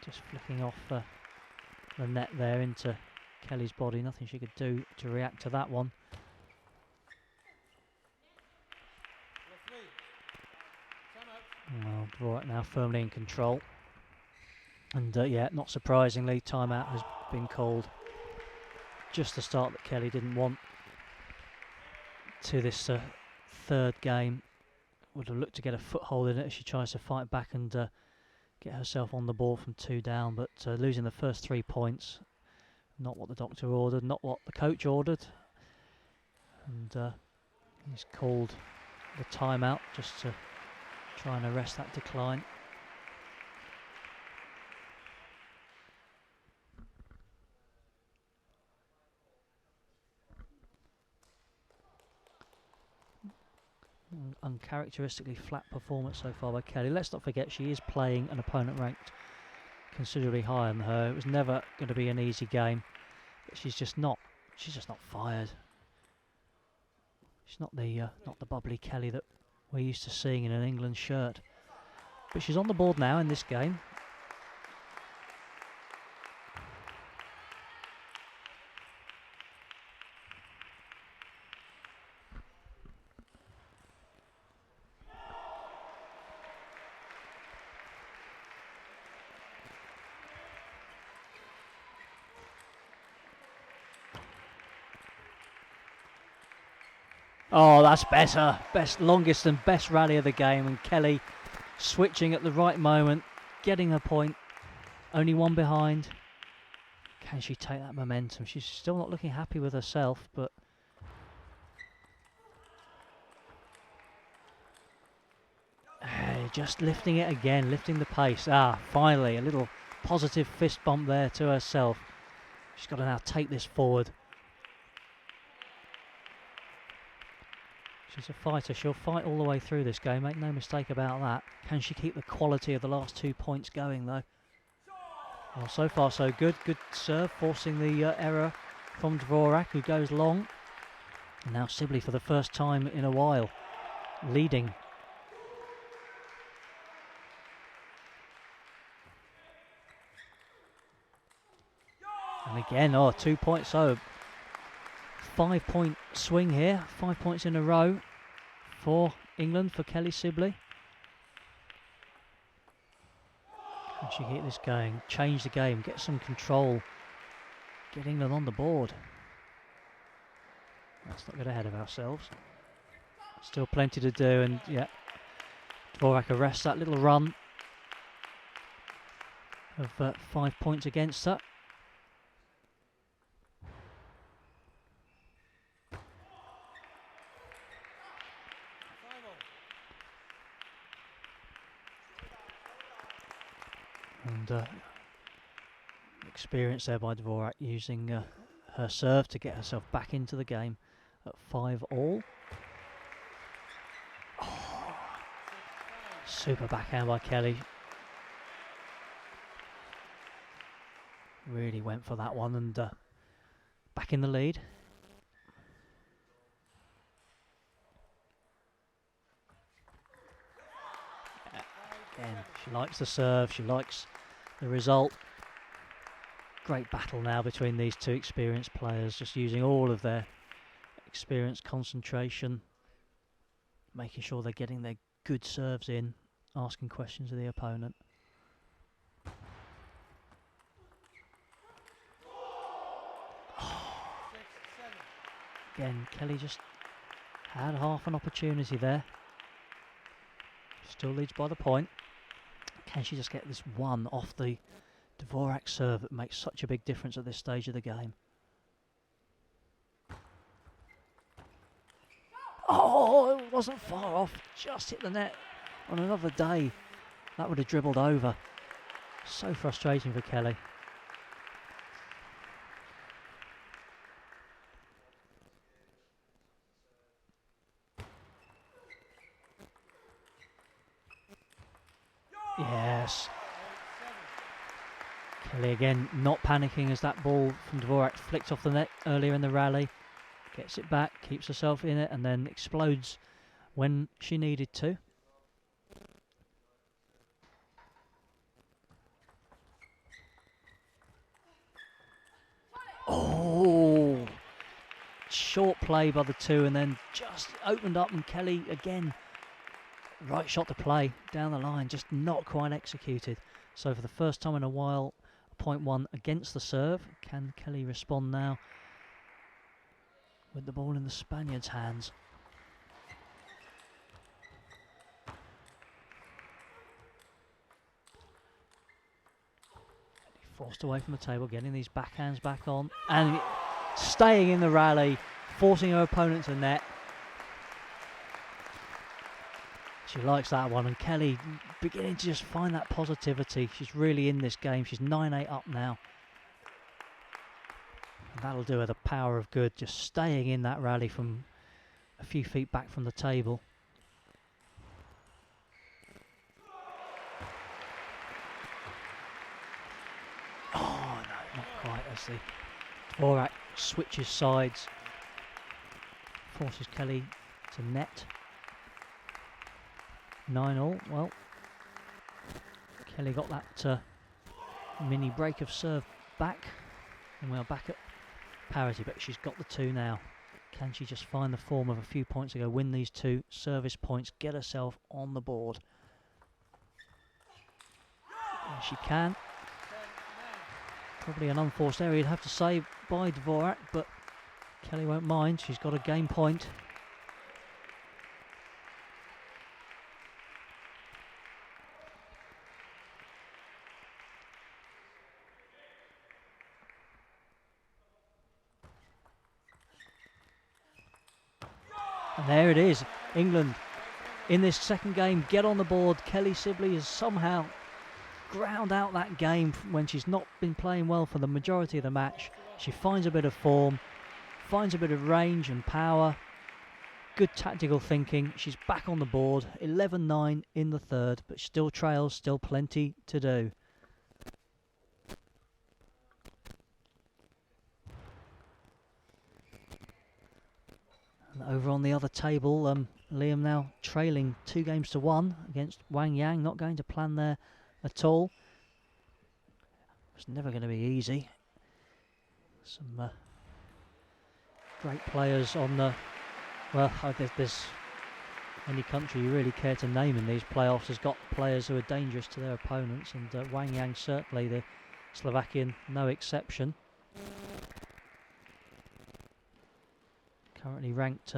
just flicking off the net there into Kelly's body. Nothing she could do to react to that one. Well, Dvorak now firmly in control. And yeah, not surprisingly, timeout has been called. Just the start that Kelly didn't want to this third game. Would have looked to get a foothold in it as she tries to fight back and get herself on the ball from 2 down, but losing the first 3 points, not what the doctor ordered, not what the coach ordered, and he's called the timeout just to try and arrest that decline. Uncharacteristically flat performance so far by Kelly. Let's not forget she is playing an opponent ranked considerably higher than her. It was never going to be an easy game, but she's just not fired. She's not the bubbly Kelly that we're used to seeing in an England shirt. But she's on the board now in this game. Oh, that's better. Longest and best rally of the game, and Kelly switching at the right moment, getting her point. Only 1 behind. Can she take that momentum? She's still not looking happy with herself, but just lifting it again, lifting the pace. Finally, a little positive fist bump there to herself. She's got to now take this forward. She's a fighter. She'll fight all the way through this game, make no mistake about that. Can she keep the quality of the last 2 points going, though? Well, so far so good. Good serve, forcing the error from Dvorak, who goes long. And now Sibley, for the first time in a while, leading. And again, 2 points. So 5 point swing here. 5 points in a row for England, for Kelly Sibley. Can she keep this going? Change the game, get some control, get England on the board. Let's not get ahead of ourselves. Still plenty to do, and yeah, Dvorak arrests that little run of 5 points against her. And experience there by Dvorak, using her serve to get herself back into the game at 5-all. Oh, super backhand by Kelly. Really went for that one, and back in the lead. Again, she likes the serve, she likes the result. Great battle now between these two experienced players, just using all of their experience, concentration, making sure they're getting their good serves in, asking questions of the opponent. Again, Kelly just had half an opportunity there. Still leads by the point. Can she just get this one off the Dvorak serve that makes such a big difference at this stage of the game? Oh, it wasn't far off. Just hit the net. On another day, that would have dribbled over. So frustrating for Kelly. Yes. Kelly again not panicking as that ball from Dvorak flicked off the net earlier in the rally. Gets it back, keeps herself in it, and then explodes when she needed to. Oh! Short play by the two, and then just opened up, and Kelly again, right shot to play down the line, just not quite executed. So for the first time in a while, point one against the serve. Can Kelly respond now with the ball in the Spaniards' hands? Forced away from the table, getting these backhands back on, and staying in the rally, forcing her opponent to net. She likes that one, and Kelly beginning to just find that positivity. She's really in this game. She's 9-8 up now. And that'll do her the power of good, just staying in that rally from a few feet back from the table. Oh no, not quite, as the Dvorak switches sides, forces Kelly to net. 9-all. Well, Kelly got that mini break of serve back, and we are back at parity, but she's got the two now. Can she just find the form of a few points ago, win these two service points, get herself on the board? And she can. Probably an unforced error, you'd have to say, by Dvorak, but Kelly won't mind. She's got a game point. And there it is, England in this second game get on the board. Kelly Sibley has somehow ground out that game when she's not been playing well for the majority of the match. She finds a bit of form, finds a bit of range and power, good tactical thinking. She's back on the board, 11-9 in the third, but still trails, still plenty to do. And over on the other table, Liam now trailing 2-1 against Wang Yang. Not going to plan there at all. It's never going to be easy. Some great players on the... Well, there's any country you really care to name in these playoffs has got players who are dangerous to their opponents, and Wang Yang certainly, the Slovakian, no exception. Currently ranked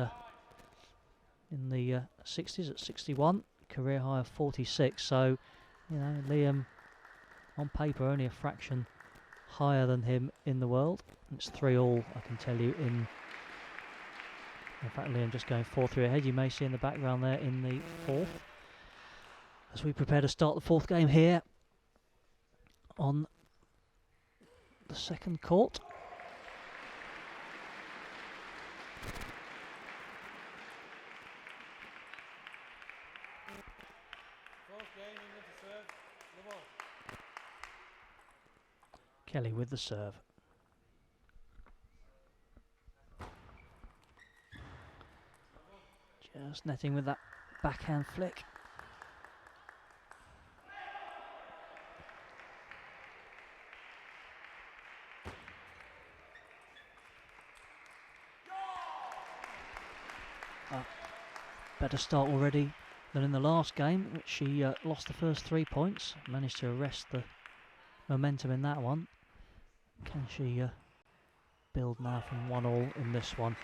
in the 60s at 61, career high of 46, so, you know, Liam on paper only a fraction higher than him in the world. It's 3-all, I can tell you. In fact, Liam just going 4-3 ahead. You may see in the background there in the fourth, as we prepare to start the fourth game here on the second court. Kelly with the serve. Just netting with that backhand flick. Better start already than in the last game, which she lost the first 3 points. Managed to arrest the momentum in that one. Can she build now from 1-all in this one?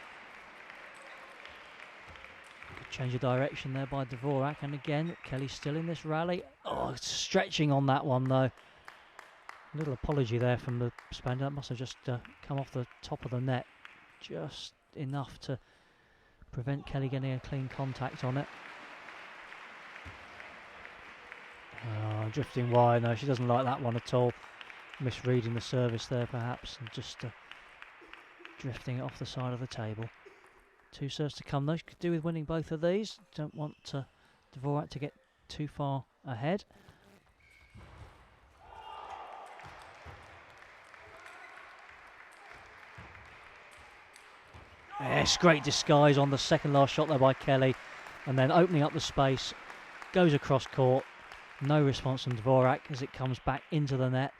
Good change of direction there by Dvorak, and again Kelly still in this rally. Oh, stretching on that one though. A little apology there from the Spaniard. That must have just come off the top of the net, just enough to prevent Kelly getting a clean contact on it. Drifting wide. No, she doesn't like that one at all. Misreading the service there perhaps, and just drifting it off the side of the table. 2 serves to come though. She could do with winning both of these. Don't want Dvorak to get too far ahead. Yes, great disguise on the second last shot there by Kelly, and then opening up the space, goes across court. No response from Dvorak as it comes back into the net.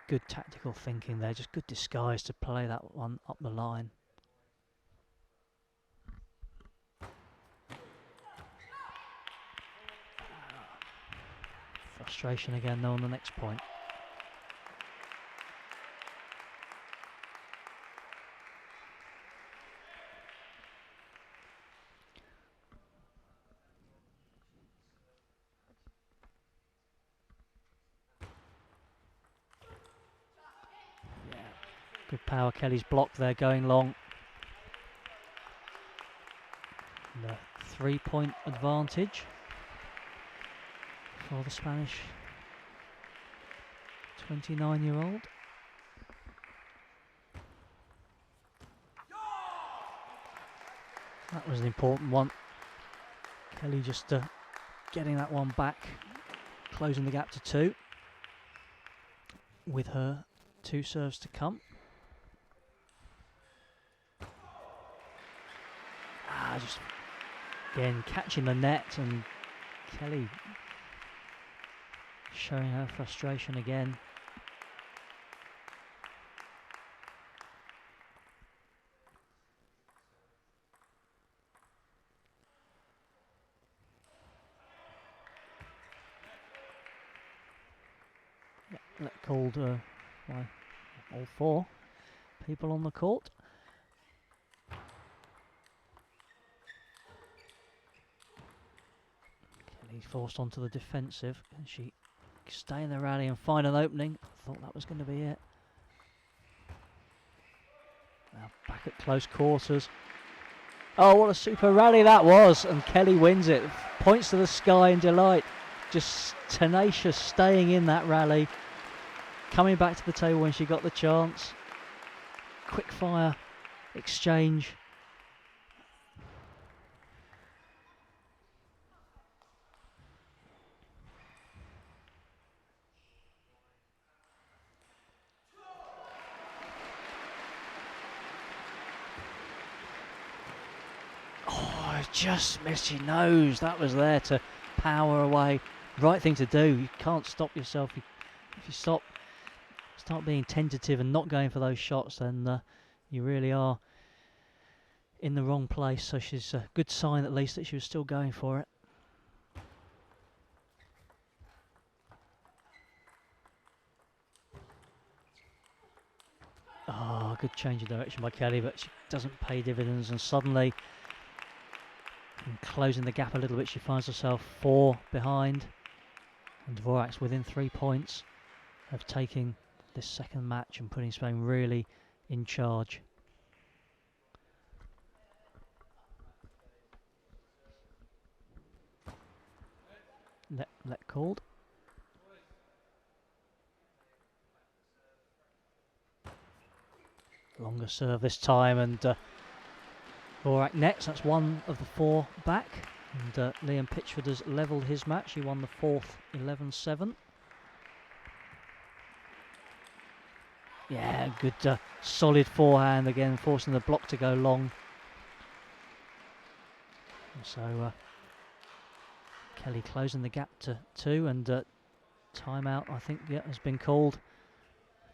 Good tactical thinking there, just good disguise to play that one up the line. Frustration again though on the next point. Good power, Kelly's block there going long. And a 3-point advantage for the Spanish 29-year-old. That was an important one. Kelly just getting that one back, closing the gap to 2 with her 2 serves to come. Just again catching the net, and Kelly showing her frustration again. That called by all 4 people on the court. Kelly forced onto the defensive. Can she stay in the rally and find an opening? I thought that was going to be it. Now back at close quarters. Oh, what a super rally that was, and Kelly wins it. Points to the sky in delight. Just tenacious, staying in that rally. Coming back to the table when she got the chance. Quick fire exchange. just missed. She knows that was there to power away. Right thing to do. You can't stop yourself. If you start being tentative and not going for those shots, then you really are in the wrong place. So she's a good sign at least that she was still going for it. Oh, good change of direction by Kelly, but she doesn't pay dividends, and suddenly, in closing the gap a little bit, she finds herself 4 behind, and Dvorak's within 3 points of taking this second match and putting Spain really in charge. Let called. Longer serve this time, and Dvorak next. That's one of the 4 back, and Liam Pitchford has levelled his match. He won the 4th 11-7. Yeah, good solid forehand again, forcing the block to go long. And so Kelly closing the gap to 2, and timeout I think has been called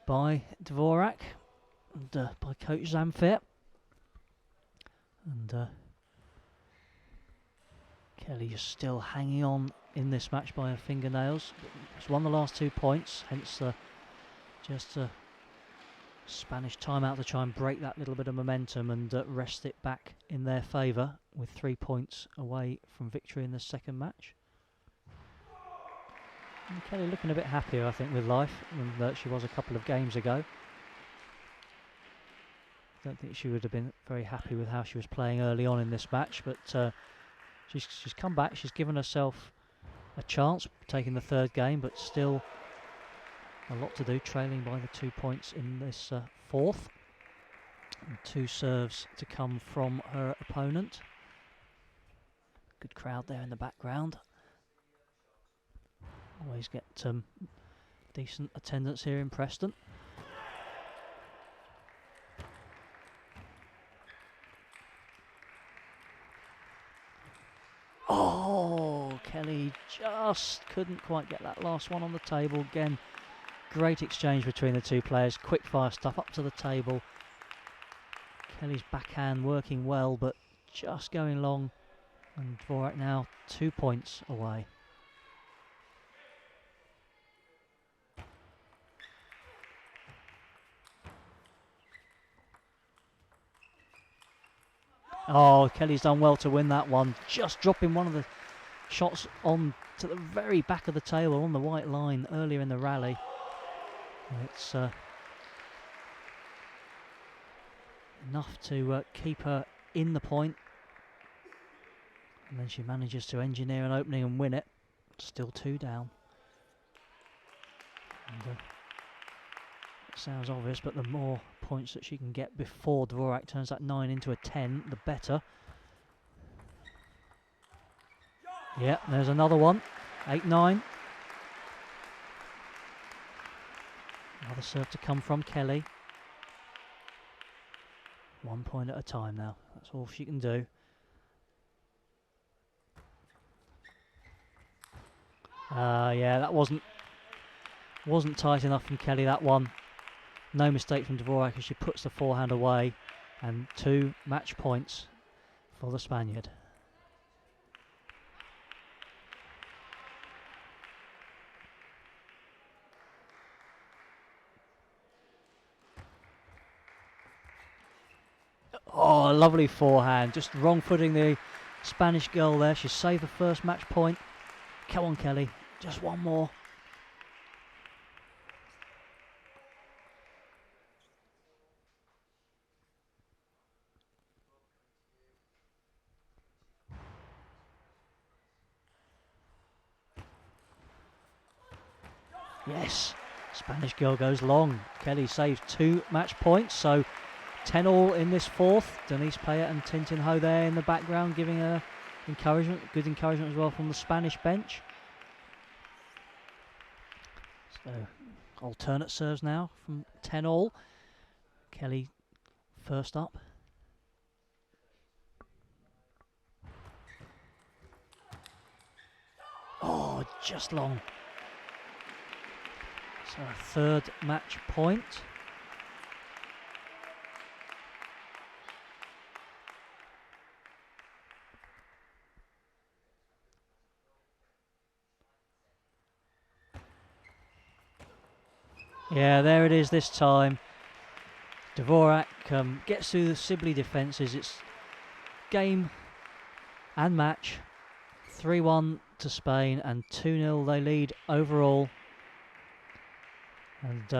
by Dvorak and by Coach Zamfir. And Kelly is still hanging on in this match by her fingernails. She's won the last 2 points, hence just a Spanish timeout to try and break that little bit of momentum and wrest it back in their favour, with 3 points away from victory in the second match. And Kelly looking a bit happier, I think, with life than she was a couple of games ago. I don't think she would have been very happy with how she was playing early on in this match, but she's come back. She's given herself a chance, taking the 3rd game, but still a lot to do, trailing by the 2 points in this 4th. And 2 serves to come from her opponent. Good crowd there in the background. Always get decent attendance here in Preston. Oh, Kelly just couldn't quite get that last one on the table. Again, great exchange between the 2 players. Quick fire stuff up to the table. Kelly's backhand working well, but just going long. And Dvorak now 2 points away. Oh, Kelly's done well to win that one. Just dropping one of the shots on to the very back of the table on the white line earlier in the rally. It's enough to keep her in the point. And then she manages to engineer an opening and win it. Still 2 down. And, it sounds obvious, but the more points that she can get before Dvorak turns that 9 into a 10, the better. Yeah, there's another one. 8-9. Another serve to come from Kelly. 1 point at a time now. That's all she can do. Yeah, that wasn't tight enough from Kelly, that one. No mistake from Dvorak as she puts the forehand away, and 2 match points for the Spaniard. Oh, a lovely forehand. Just wrong footing the Spanish girl there. She saved the first match point. Come on, Kelly. Just one more. Yes, Spanish girl goes long. Kelly saves 2 match points, so 10 all in this 4th. Denise Payet and Tintin Ho there in the background giving her encouragement. Good encouragement as well from the Spanish bench. So alternate serves now from 10 all. Kelly first up. Oh, just long. So a third match point. Yeah, there it is this time. Dvorak gets through the Sibley defences. It's game and match. 3-1 to Spain and 2-0 they lead overall. And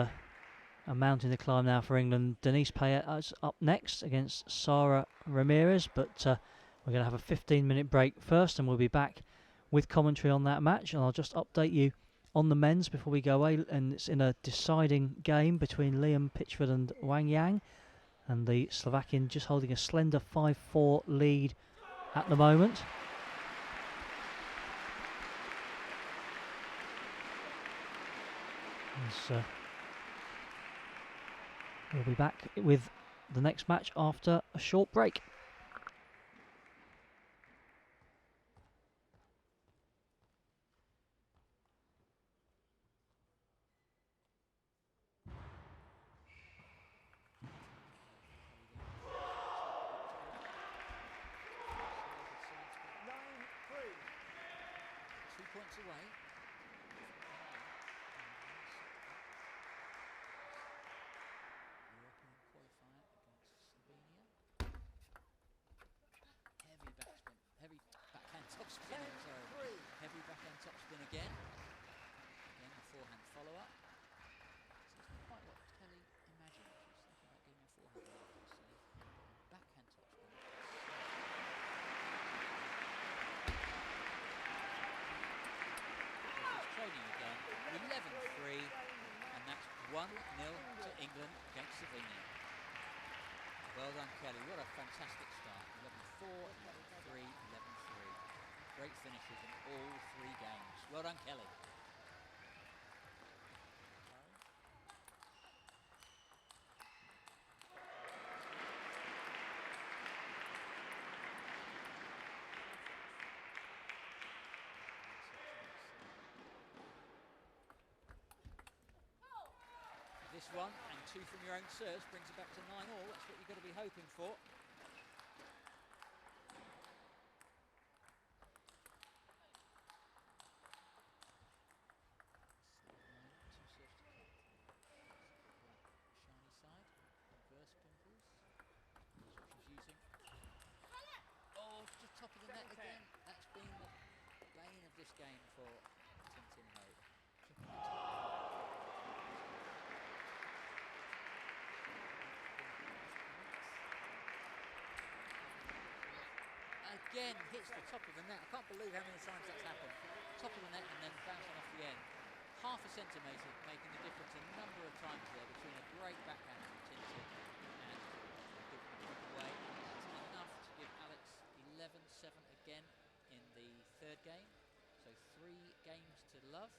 a mountain to climb now for England. Denise Payet is up next against Sara Ramirez, but we're going to have a 15-minute break first, and we'll be back with commentary on that match. And I'll just update you on the men's before we go away, and it's in a deciding game between Liam Pitchford and Wang Yang, and the Slovakian just holding a slender 5-4 lead at the moment. We'll be back with the next match after a short break.
Away. European qualifier against Slovenia. Heavy backspin, heavy backhand topspin. Sorry, heavy backhand topspin again. Again, the forehand follow-up. So it's not quite what Kelly imagined. She was thinking about getting a forehand serve. Backhand topspin. Training again, 11-3, and that's 1-0 to England against Slovenia. Well done, Kelly. What a fantastic start. 11-4, 11-3, 11-3. Great finishes in all three games. Well done, Kelly. This one, and two from your own serves, brings it back to 9-all. That's what you've got to be hoping for. Two serves to Kelly. Shiny side, reverse pimples. That's what she's using. Oh, just top of the net again. That's been the bane of this game for Tintin Ho. Again, hits the top of the net. I can't believe how many times that's happened. Top of the net and then bouncing off the end. Half a centimetre making the difference a number of times there between a great backhand from Tintin and giving the point away. That's enough to give Alex 11-7 again in the third game. So 3 games to love.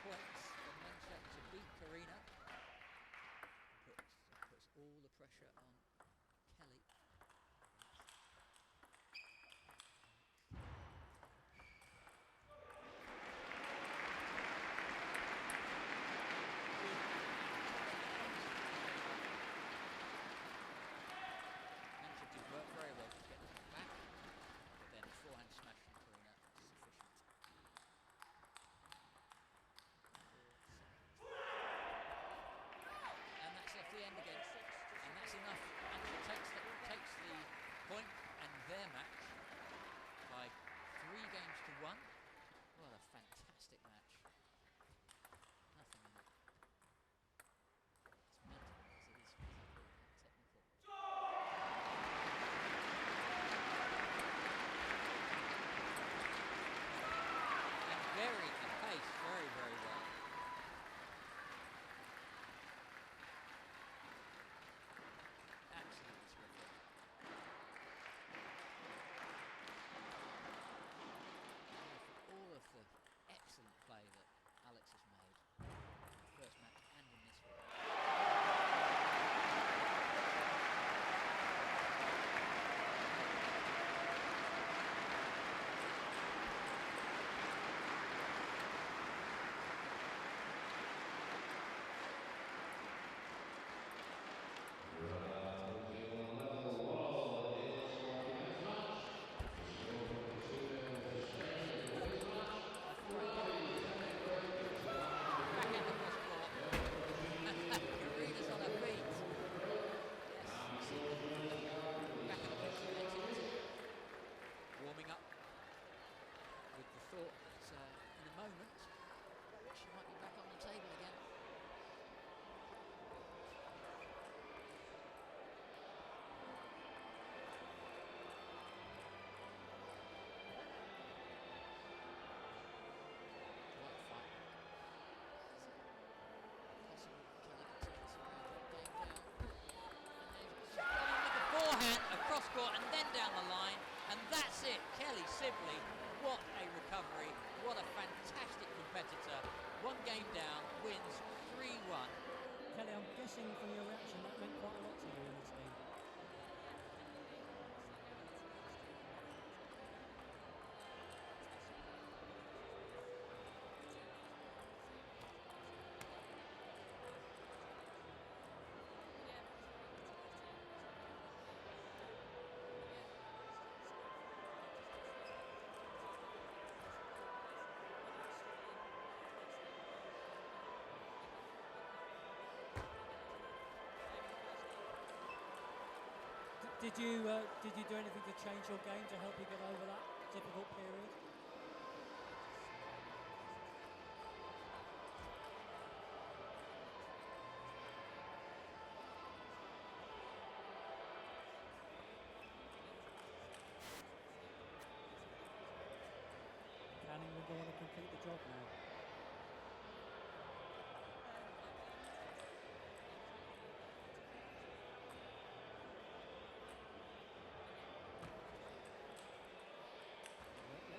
Points for Menchek to beat Karina. Puts all the pressure on Kelly. Menchek did work very well to get the back, but then forehand smash from Karina sufficient. The end again, and that's enough moment. She might be back on the table again. What a fight. Possible Kelly to turn this around. Game down. And then she's gone in with the forehand across court and then down the line. And that's it. Kelly Sibley. What a recovery. What a fantastic competitor. One game down, wins 3-1.
Kelly, I'm guessing from your reaction that meant quite a lot to you in this game. Did you do anything to change your game to help you get over that difficult period? Can England go on and complete the job now?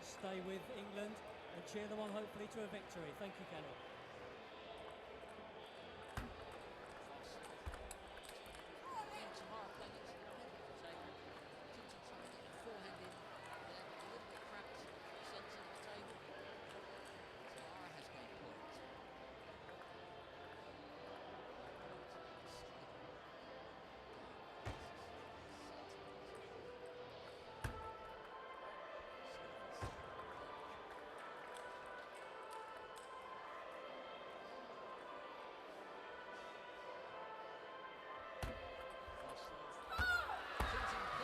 Stay with England and cheer them on, hopefully, to a victory. Thank you, Kelly.
Tamara playing it to the middle of the table. Tintin trying to get the forehand in there, but a little bit cramped centre of the table. Tamara has gained points.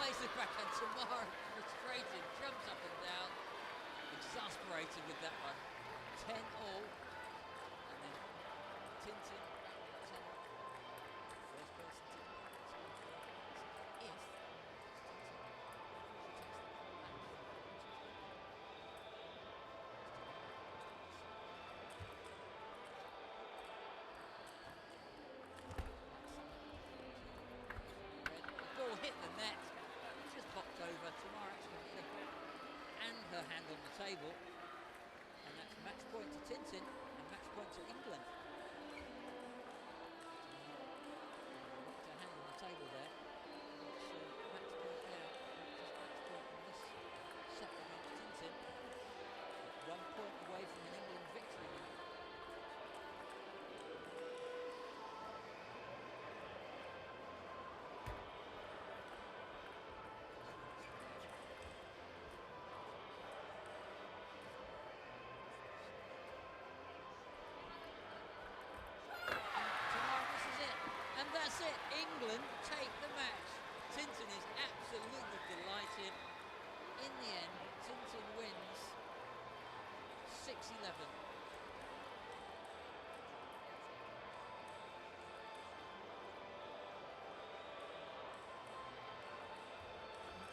Plays it back and Tamara, frustrated, jumps up and down, exasperated with that one. 10-all, and then Tintin back on the top. First person to if the ball hit the net. Just popped over. Tamara actually hit it and her hand on the table, and that's match point to Tintin and match point to England. Knocked her hand on the table there. It's match point now. Just match point on this set against Tintin. 1 point away from an England victory now. And that's it, England take the match. Tintin is absolutely delighted. In the end, Tintin wins 6-11.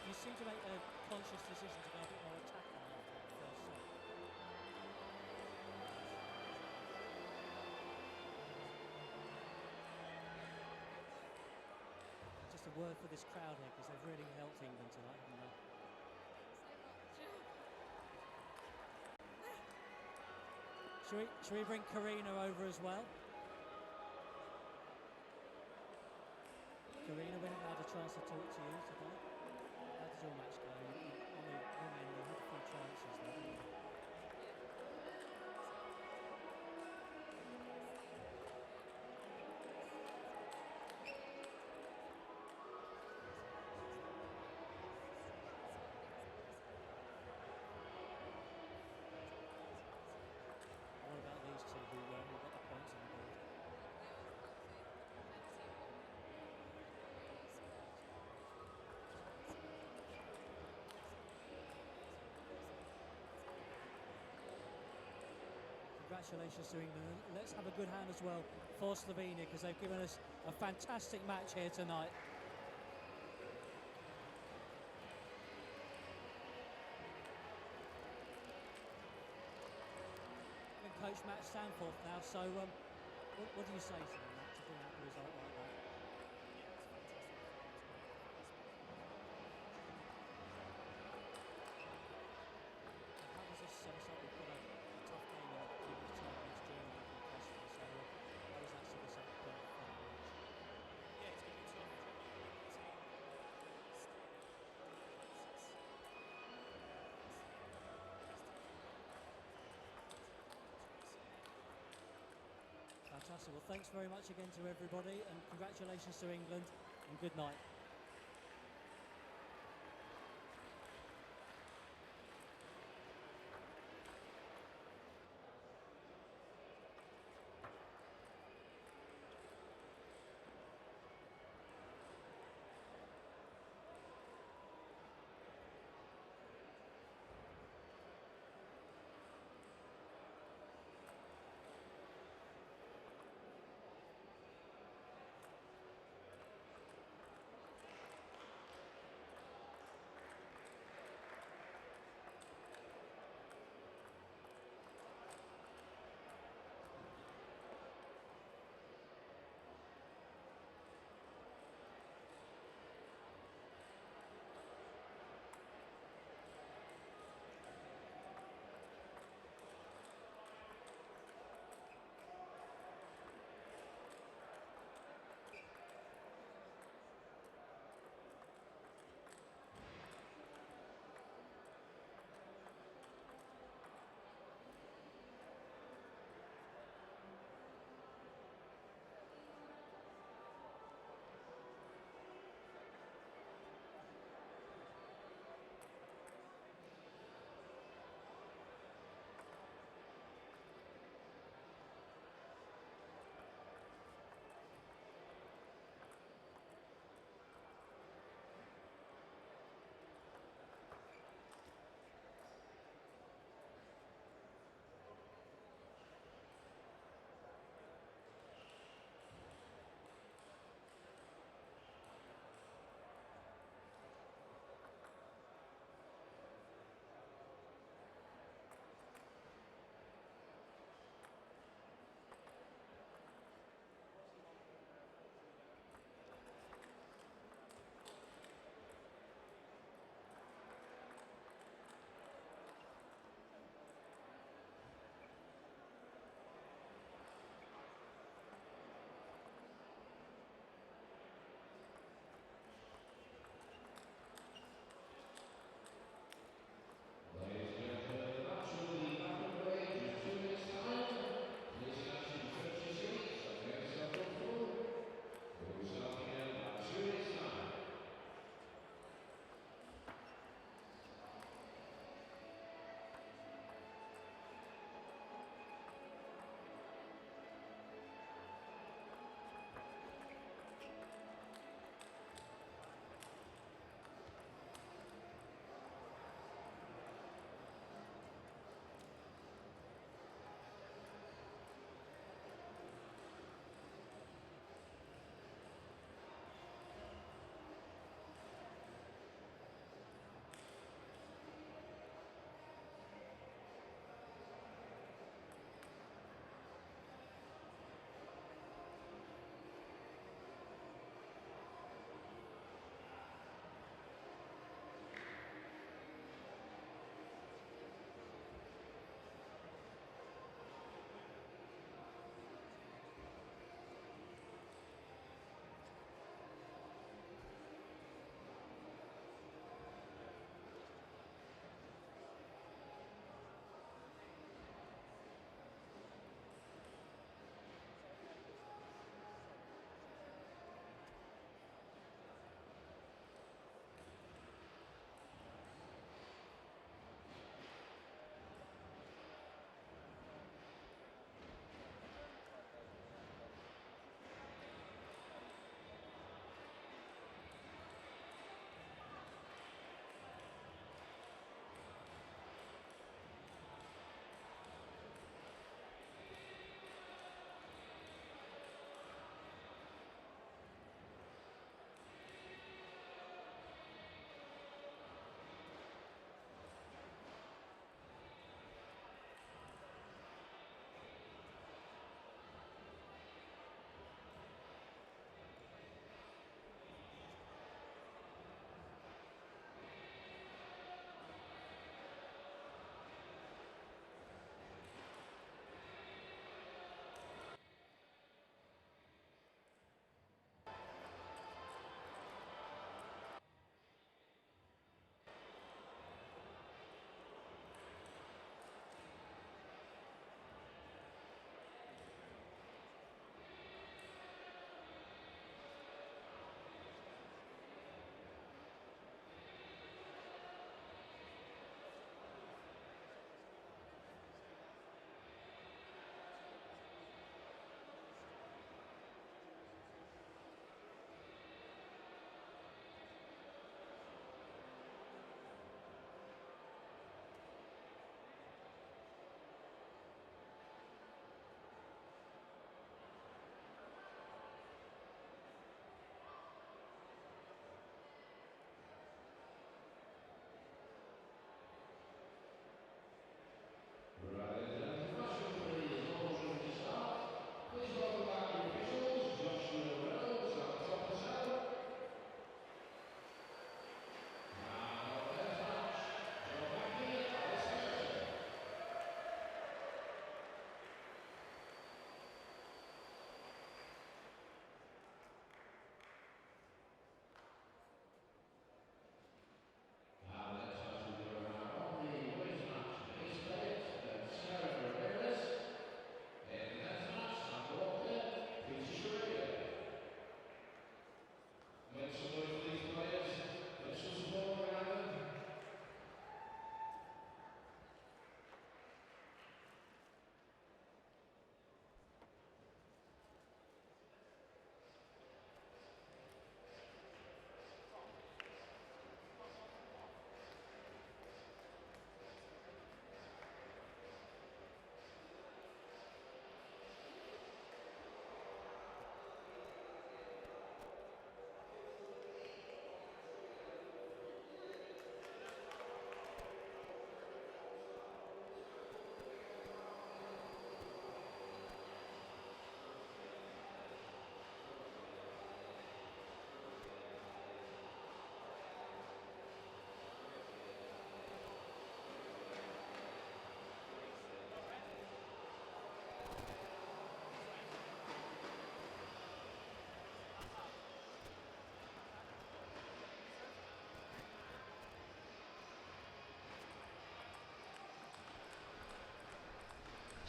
You seem to make a conscious decision to go a bit more attacking after that first set. Just a word for this crowd here, because they've really helped England tonight, haven't they? Should we bring Karina over as well? Karina, we haven't had a chance to talk to you today. How did your match go? On the women, you had a few chances there, didn't you? What about these two who got the points on the board? Congratulations to England. And let's have a good hand as well for Slovenia, because they've given us a fantastic match here tonight. And Coach Matt Stanforth now, so what do you say to them, Matt, to bring out a result like that? How does this set us up? We've got a tough game in a few weeks' time against Germany in Kosovo, so how does that set us up for the match?
Yeah, it's going to be tough.
Fantastic. Well, thanks very much again to everybody, and congratulations to England, and good night.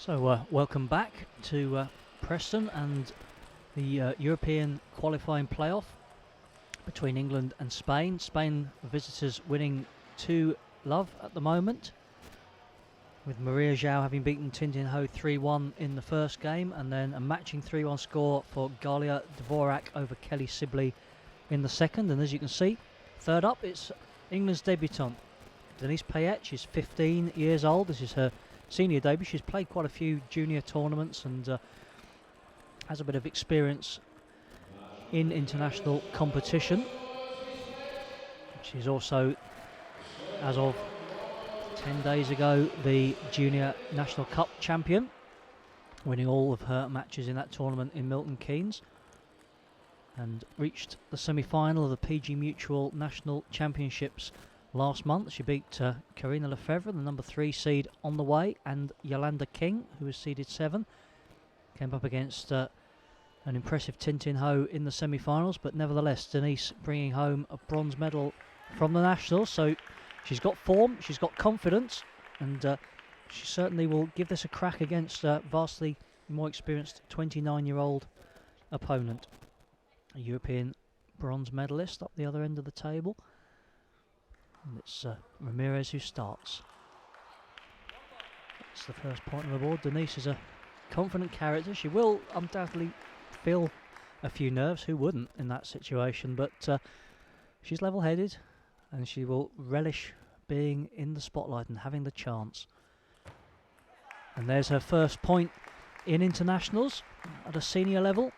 So welcome back to Preston and the European qualifying playoff between England and Spain. Spain visitors winning 2-0 at the moment, with Maria João having beaten Tintin Ho 3-1 in the first game, and then a matching 3-1 score for Galia Dvorak over Kelly Sibley in the second. And as you can see, third up, it's England's debutant, Denise Payet. She's 15 years old. This is her senior debut. She's played quite a few junior tournaments and has a bit of experience in international competition. She's also, as of 10 days ago, the Junior National Cup champion, winning all of her matches in that tournament in Milton Keynes, and reached the semi-final of the PG Mutual National Championships last month. She beat Karina Lefebvre, the number 3 seed on the way, and Yolanda King, who was seeded 7. Came up against an impressive Tintin Ho in the semi-finals, but nevertheless Denise bringing home a bronze medal from the Nationals. So she's got form, she's got confidence, and she certainly will give this a crack against a vastly more experienced 29-year-old opponent. A European bronze medalist up the other end of the table. And it's Ramirez who starts. That's the first point on the board. Denise is a confident character. She will undoubtedly feel a few nerves. Who wouldn't in that situation? But she's level-headed, and she will relish being in the spotlight and having the chance. And there's her first point in internationals at a senior level.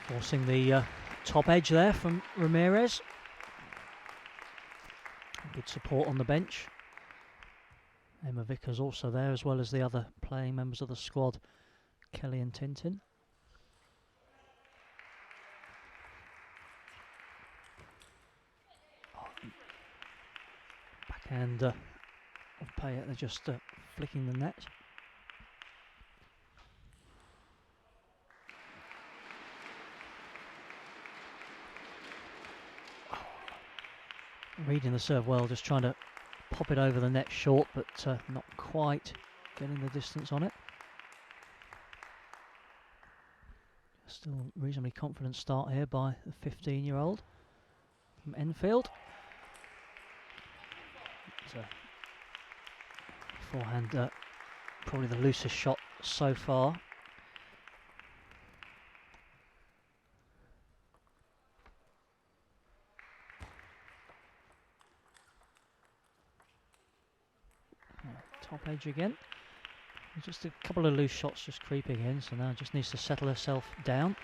Forcing the top edge there from Ramirez. Good support on the bench. Emma Vickers also there, as well as the other playing members of the squad, Kelly and Tintin. Backhand of Payet, they're just flicking the net. Reading the serve well, just trying to pop it over the net short, but not quite getting the distance on it. Still reasonably confident start here by the 15-year-old from Enfield. It's a forehand, probably the loosest shot so far. Top edge again. Just a couple of loose shots just creeping in, so now just needs to settle herself down.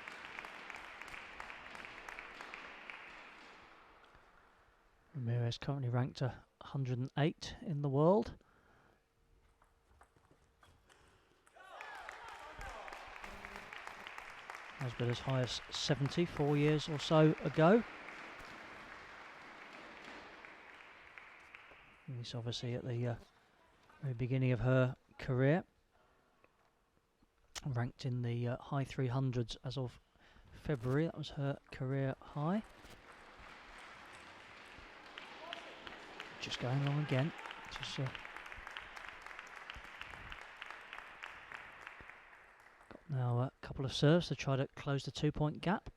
Ramirez currently ranked 108 in the world. Has been as high as 70 4 years or so ago. And he's obviously at the very beginning of her career, ranked in the high 300s as of February. That was her career high. Just going along again. Just got now a couple of serves to try to close the 2-point gap.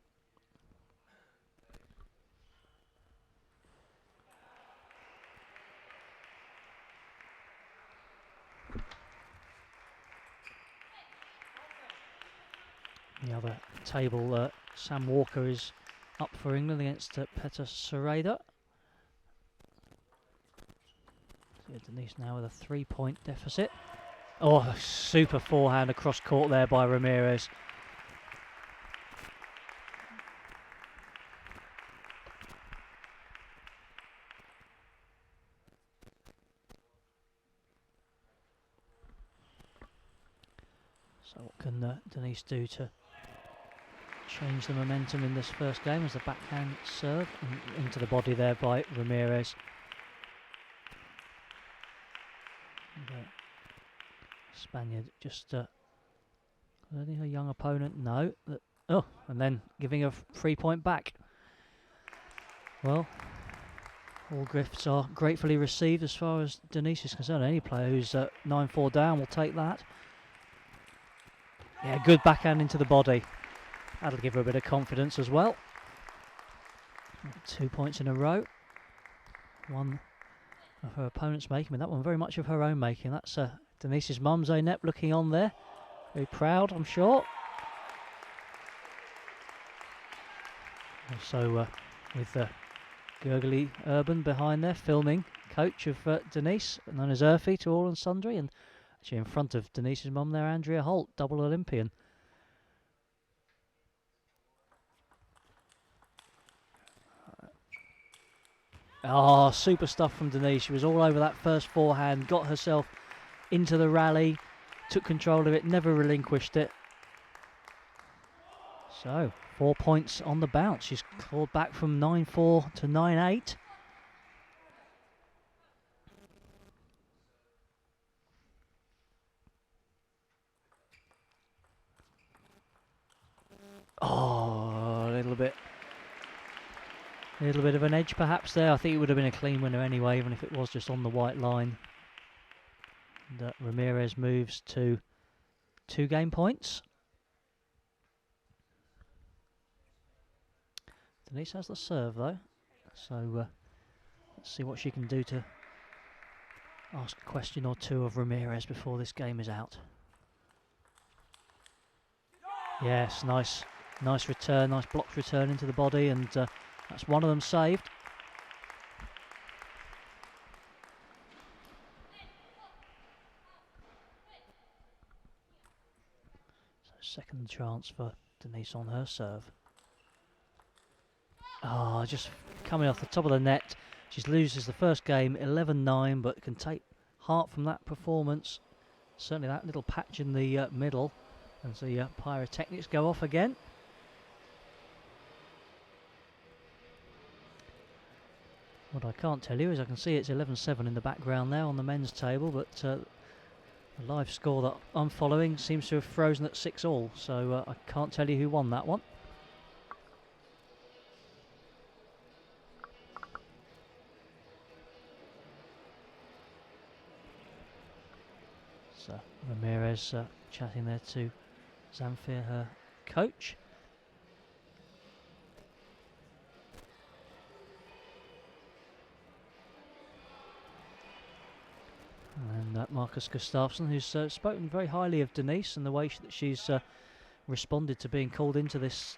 The other table, Sam Walker is up for England against Petter Sereda. So Denise now with a 3-point deficit. Oh, a super forehand across court there by Ramirez. So what can Denise do to change the momentum in this first game as the backhand serve into the body there by Ramirez. The Spaniard just letting her young opponent know that, and then giving a 3-point back. Well, all gifts are gratefully received as far as Denise is concerned. Any player who's 9-4 down will take that. Yeah, good backhand into the body. That'll give her a bit of confidence as well. 2 points in a row. One of her opponent's making, but that one very much of her own making. That's Denise's mum, Zeynep, looking on there. Very proud, I'm sure. Also with Gurgly Urban behind there, filming, coach of Denise, known as Urfi to all and sundry, and actually in front of Denise's mum there, Andrea Holt, double Olympian. Oh, super stuff from Denise. She was all over that first forehand, got herself into the rally, took control of it, never relinquished it. So, 4 points on the bounce. She's clawed back from 9-4 to 9-8. Oh, a little bit of an edge perhaps there. I think it would have been a clean winner anyway, even if it was just on the white line. And, Ramirez moves to 2 game points. Denise has the serve though, so let's see what she can do to ask a question or two of Ramirez before this game is out. Yes, nice return, nice blocked return into the body, and that's one of them saved. So second chance for Denise on her serve. Oh, just coming off the top of the net. She loses the first game 11-9, but can take heart from that performance. Certainly that little patch in the middle, as the pyrotechnics go off again. What I can't tell you is I can see it's 11-7 in the background there on the men's table, but the live score that I'm following seems to have frozen at 6-all, so I can't tell you who won that one. So Ramirez chatting there to Zamfir, her coach. And Marcus Gustafsson, who's spoken very highly of Denise and the way that she's responded to being called into this,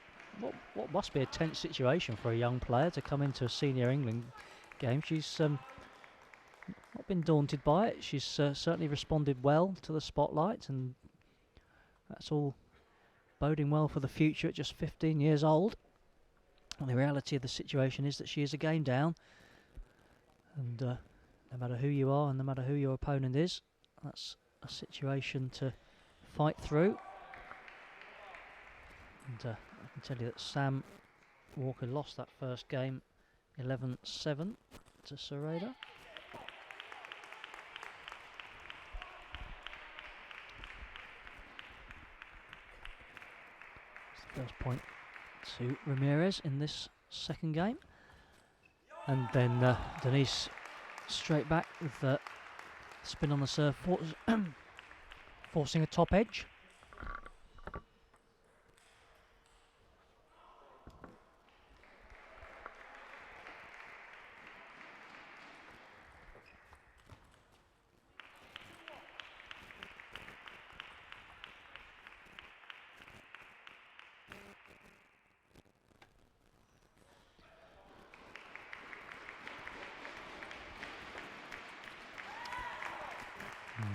what must be a tense situation for a young player to come into a senior England game. She's not been daunted by it. She's certainly responded well to the spotlight, and that's all boding well for the future at just 15 years old. And the reality of the situation is that she is a game down, and no matter who you are and no matter who your opponent is, that's a situation to fight through. And I can tell you that Sam Walker lost that first game 11-7 to Sereda. First point to Ramirez in this second game, and then Denise straight back with the spin on the serve, forcing a top edge.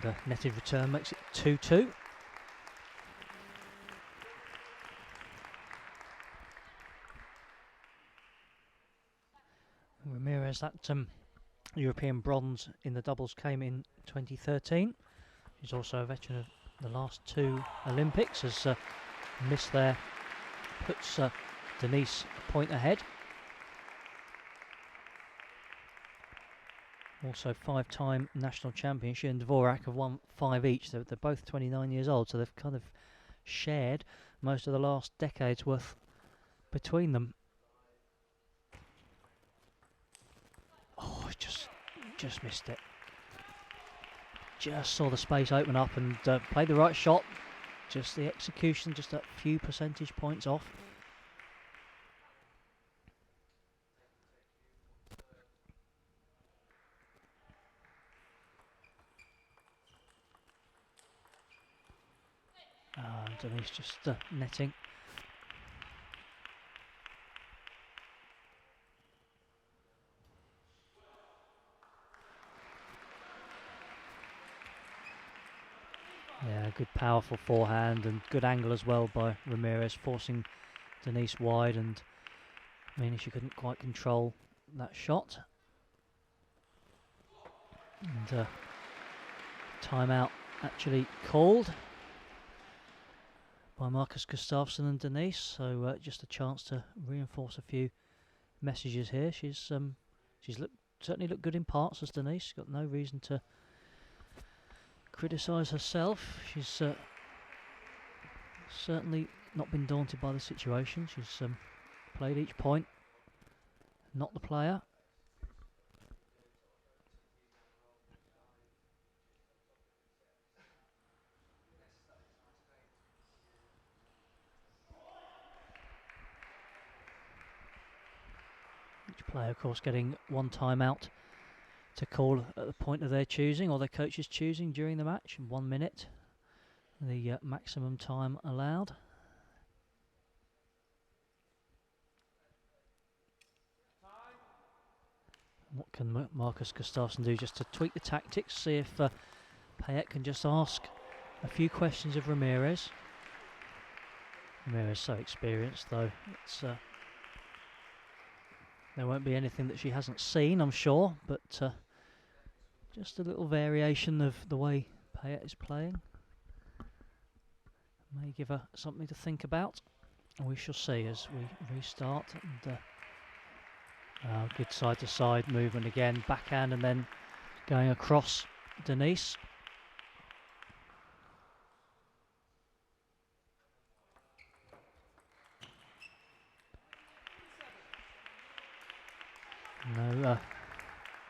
And netted return makes it 2-2. Ramirez, that European bronze in the doubles came in 2013. She's also a veteran of the last two Olympics, has missed there, puts Denise a point ahead. Also 5-time national champion. She and Dvorak have won 5 each. They're both 29 years old, so they've kind of shared most of the last decade's worth between them. Oh, just missed it. Just saw the space open up and played the right shot. Just the execution, just a few percentage points off. Denise just netting. Yeah, good powerful forehand and good angle as well by Ramirez, forcing Denise wide, and meaning she couldn't quite control that shot. And timeout actually called by Marcus Gustafsson and Denise, so just a chance to reinforce a few messages here. She's certainly looked good in parts, as Denise. She's got no reason to criticise herself. She's certainly not been daunted by the situation. She's played each point, not the player. Each player, of course, getting one timeout to call at the point of their choosing, or their coach's choosing during the match, in 1 minute, the maximum time allowed. What can Marcus Gustafsson do just to tweak the tactics, see if Payet can just ask a few questions of Ramirez. Ramirez so experienced, though. It's there won't be anything that she hasn't seen, I'm sure, but just a little variation of the way Payet is playing may give her something to think about. And we shall see as we restart. And good side-to-side movement again, backhand, and then going across Denise.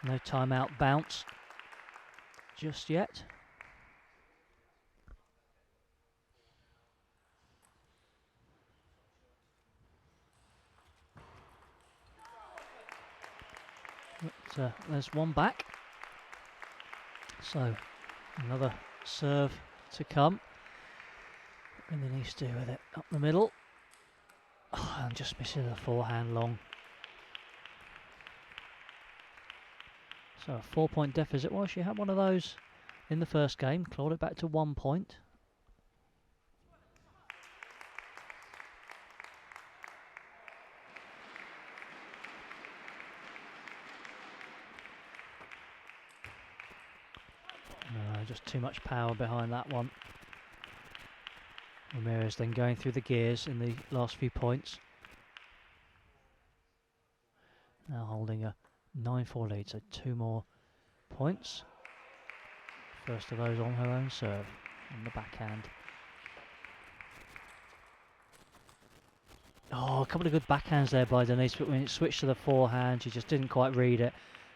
No timeout bounce just yet. But there's one back. So another serve to come. What can Denise do with it? Up the middle. Oh, I'm just missing the forehand long. So a 4-point deficit. Well, she had one of those in the first game, clawed it back to 1 point. No, just too much power behind that one. Ramirez then going through the gears in the last few points. Now holding a 9-4 lead, so 2 more points. First of those on her own serve, on the backhand. Oh, a couple of good backhands there by Denise, but when it switched to the forehand, she just didn't quite read it.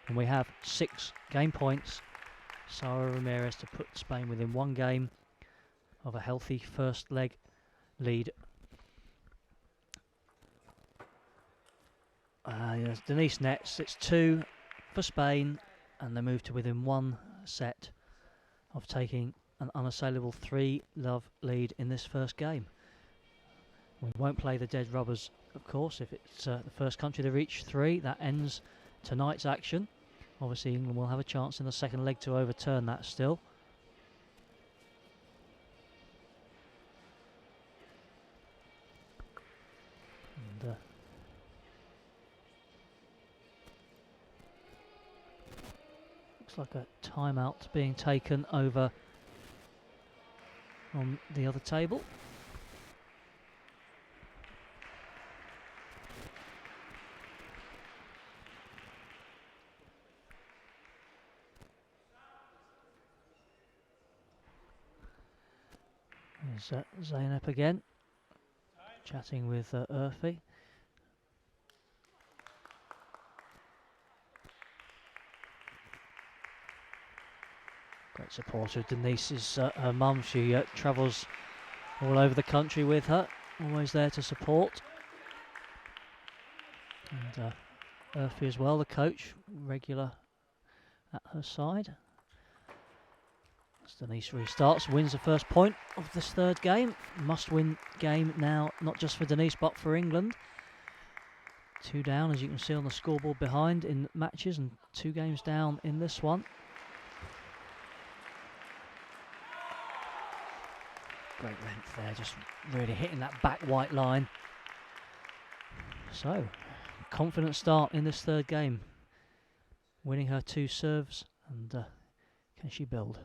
And we have 6 game points. Sara Ramirez to put Spain within 1 game of a healthy first leg lead. Yes, Denise nets. It's 2 for Spain, and they move to within 1 set of taking an unassailable 3-love lead in this first game. We won't play the dead rubbers, of course, if it's the first country to reach 3. That ends tonight's action. Obviously, England will have a chance in the second leg to overturn that still. And looks like a timeout being taken over on the other table. There's Zeynep again, chatting with Urfi. Great supporter of Denise's her mum. She travels all over the country with her, always there to support. And Urfi as well, the coach, regular at her side. As Denise restarts, wins the first point of this third game. Must-win game now, not just for Denise but for England. 2 down, as you can see on the scoreboard behind in matches, and 2 games down in this one. Great length there, just really hitting that back white line. So, confident start in this third game. Winning her 2 serves, and can she build?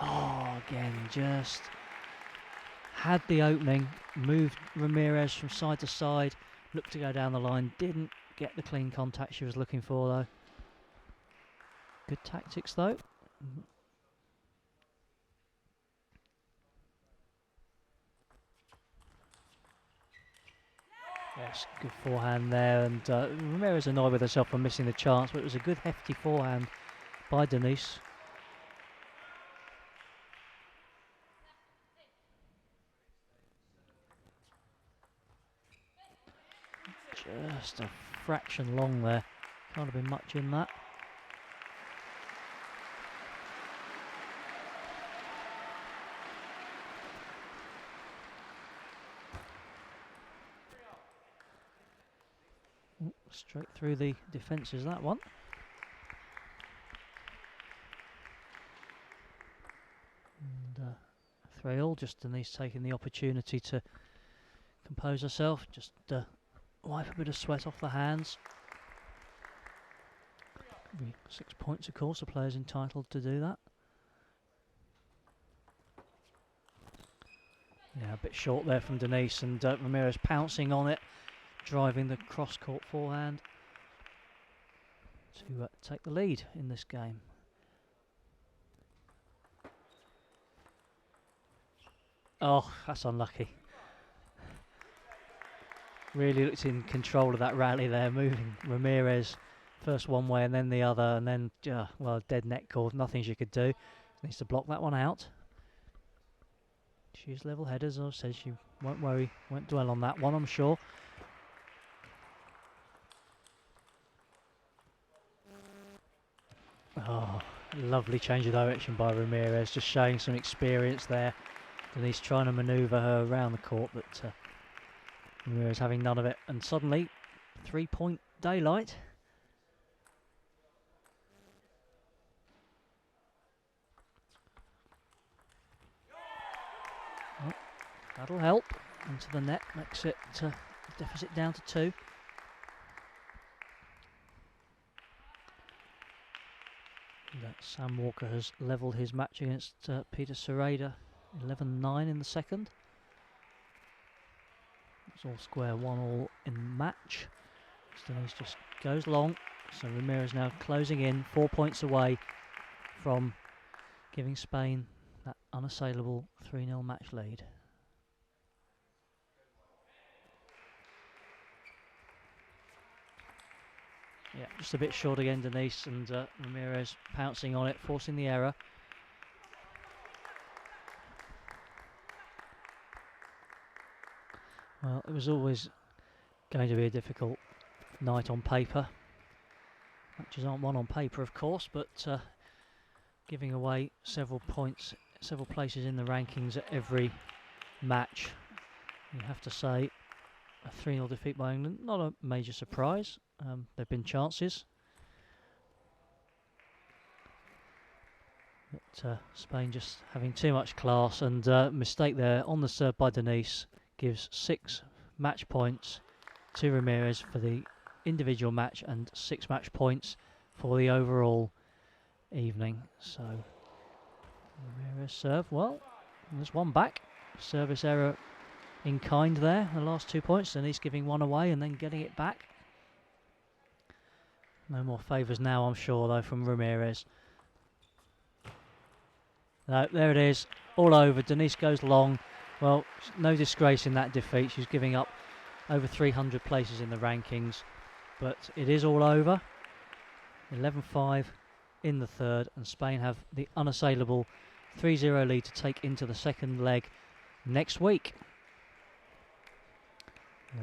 Oh, again, just had the opening, moved Ramirez from side to side, looked to go down the line, didn't get the clean contact she was looking for though. Good tactics though. Yes, good forehand there, and Ramirez annoyed with herself for missing the chance, but it was a good hefty forehand by Denise. Just a fraction long there. Can't have been much in that. Ooh, straight through the defences, that one. And 3-all, just Denise taking the opportunity to compose herself, just wipe a bit of sweat off the hands. 6 points, of course, a player's entitled to do that. Yeah, a bit short there from Denise, and Ramirez pouncing on it, driving the cross-court forehand to take the lead in this game. Oh, that's unlucky. Really looked in control of that rally there, moving Ramirez first one way and then the other, and then, well, dead net call, nothing she could do. Needs to block that one out. She's level-headed, as I said, she won't worry, won't dwell on that one, I'm sure. Oh, lovely change of direction by Ramirez, just showing some experience there. Denise trying to manoeuvre her around the court, but Ramirez having none of it, and suddenly 3-point daylight. Oh, that'll help. Into the net, makes it deficit down to 2. And, Sam Walker has levelled his match against Peter Sereda, 11-9 in the second. It's all square, 1-all in match. Denise just goes long, so Ramirez now closing in, 4 points away from giving Spain that unassailable 3-0 match lead. Yeah, just a bit short again, Denise, and Ramirez pouncing on it, forcing the error. Well, it was always going to be a difficult night on paper. Matches aren't won on paper, of course, but giving away several points, several places in the rankings at every match. You have to say, a 3-0 defeat by England, not a major surprise. There have been chances. But Spain just having too much class, and mistake there on the serve by Denise gives 6 match points to Ramirez for the individual match and 6 match points for the overall evening. So Ramirez serve. Well, there's one back. Service error in kind there. The last 2 points. Denise giving one away and then getting it back. No more favours now, I'm sure, though, from Ramirez. No, there it is. All over. Denise goes long. Well, no disgrace in that defeat. She's giving up over 300 places in the rankings. But it is all over. 11-5 in the third. And Spain have the unassailable 3-0 lead to take into the second leg next week.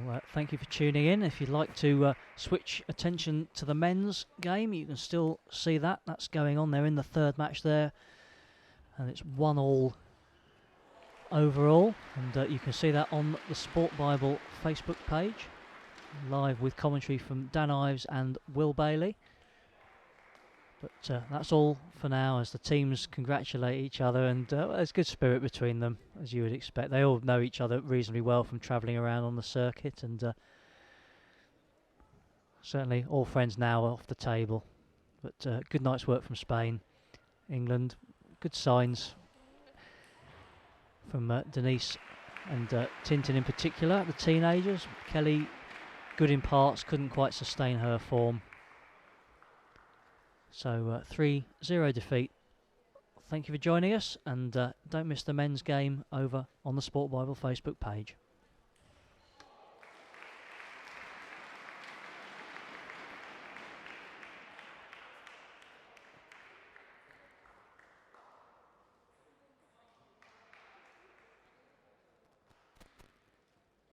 Well, thank you for tuning in. If you'd like to switch attention to the men's game, you can still see that. That's going on. They're in the third match there. And it's 1-1 overall. And you can see that on the Sport Bible Facebook page. Live with commentary from Dan Ives and Will Bailey. But that's all for now as the teams congratulate each other, and there's good spirit between them, as you would expect. They all know each other reasonably well from travelling around on the circuit, and certainly all friends now off the table. But good night's work from Spain. England, good signs from Denise and Tintin in particular, the teenagers. Kelly, good in parts, couldn't quite sustain her form. So 3-0 defeat. Thank you for joining us, and don't miss the men's game over on the Sport Bible Facebook page.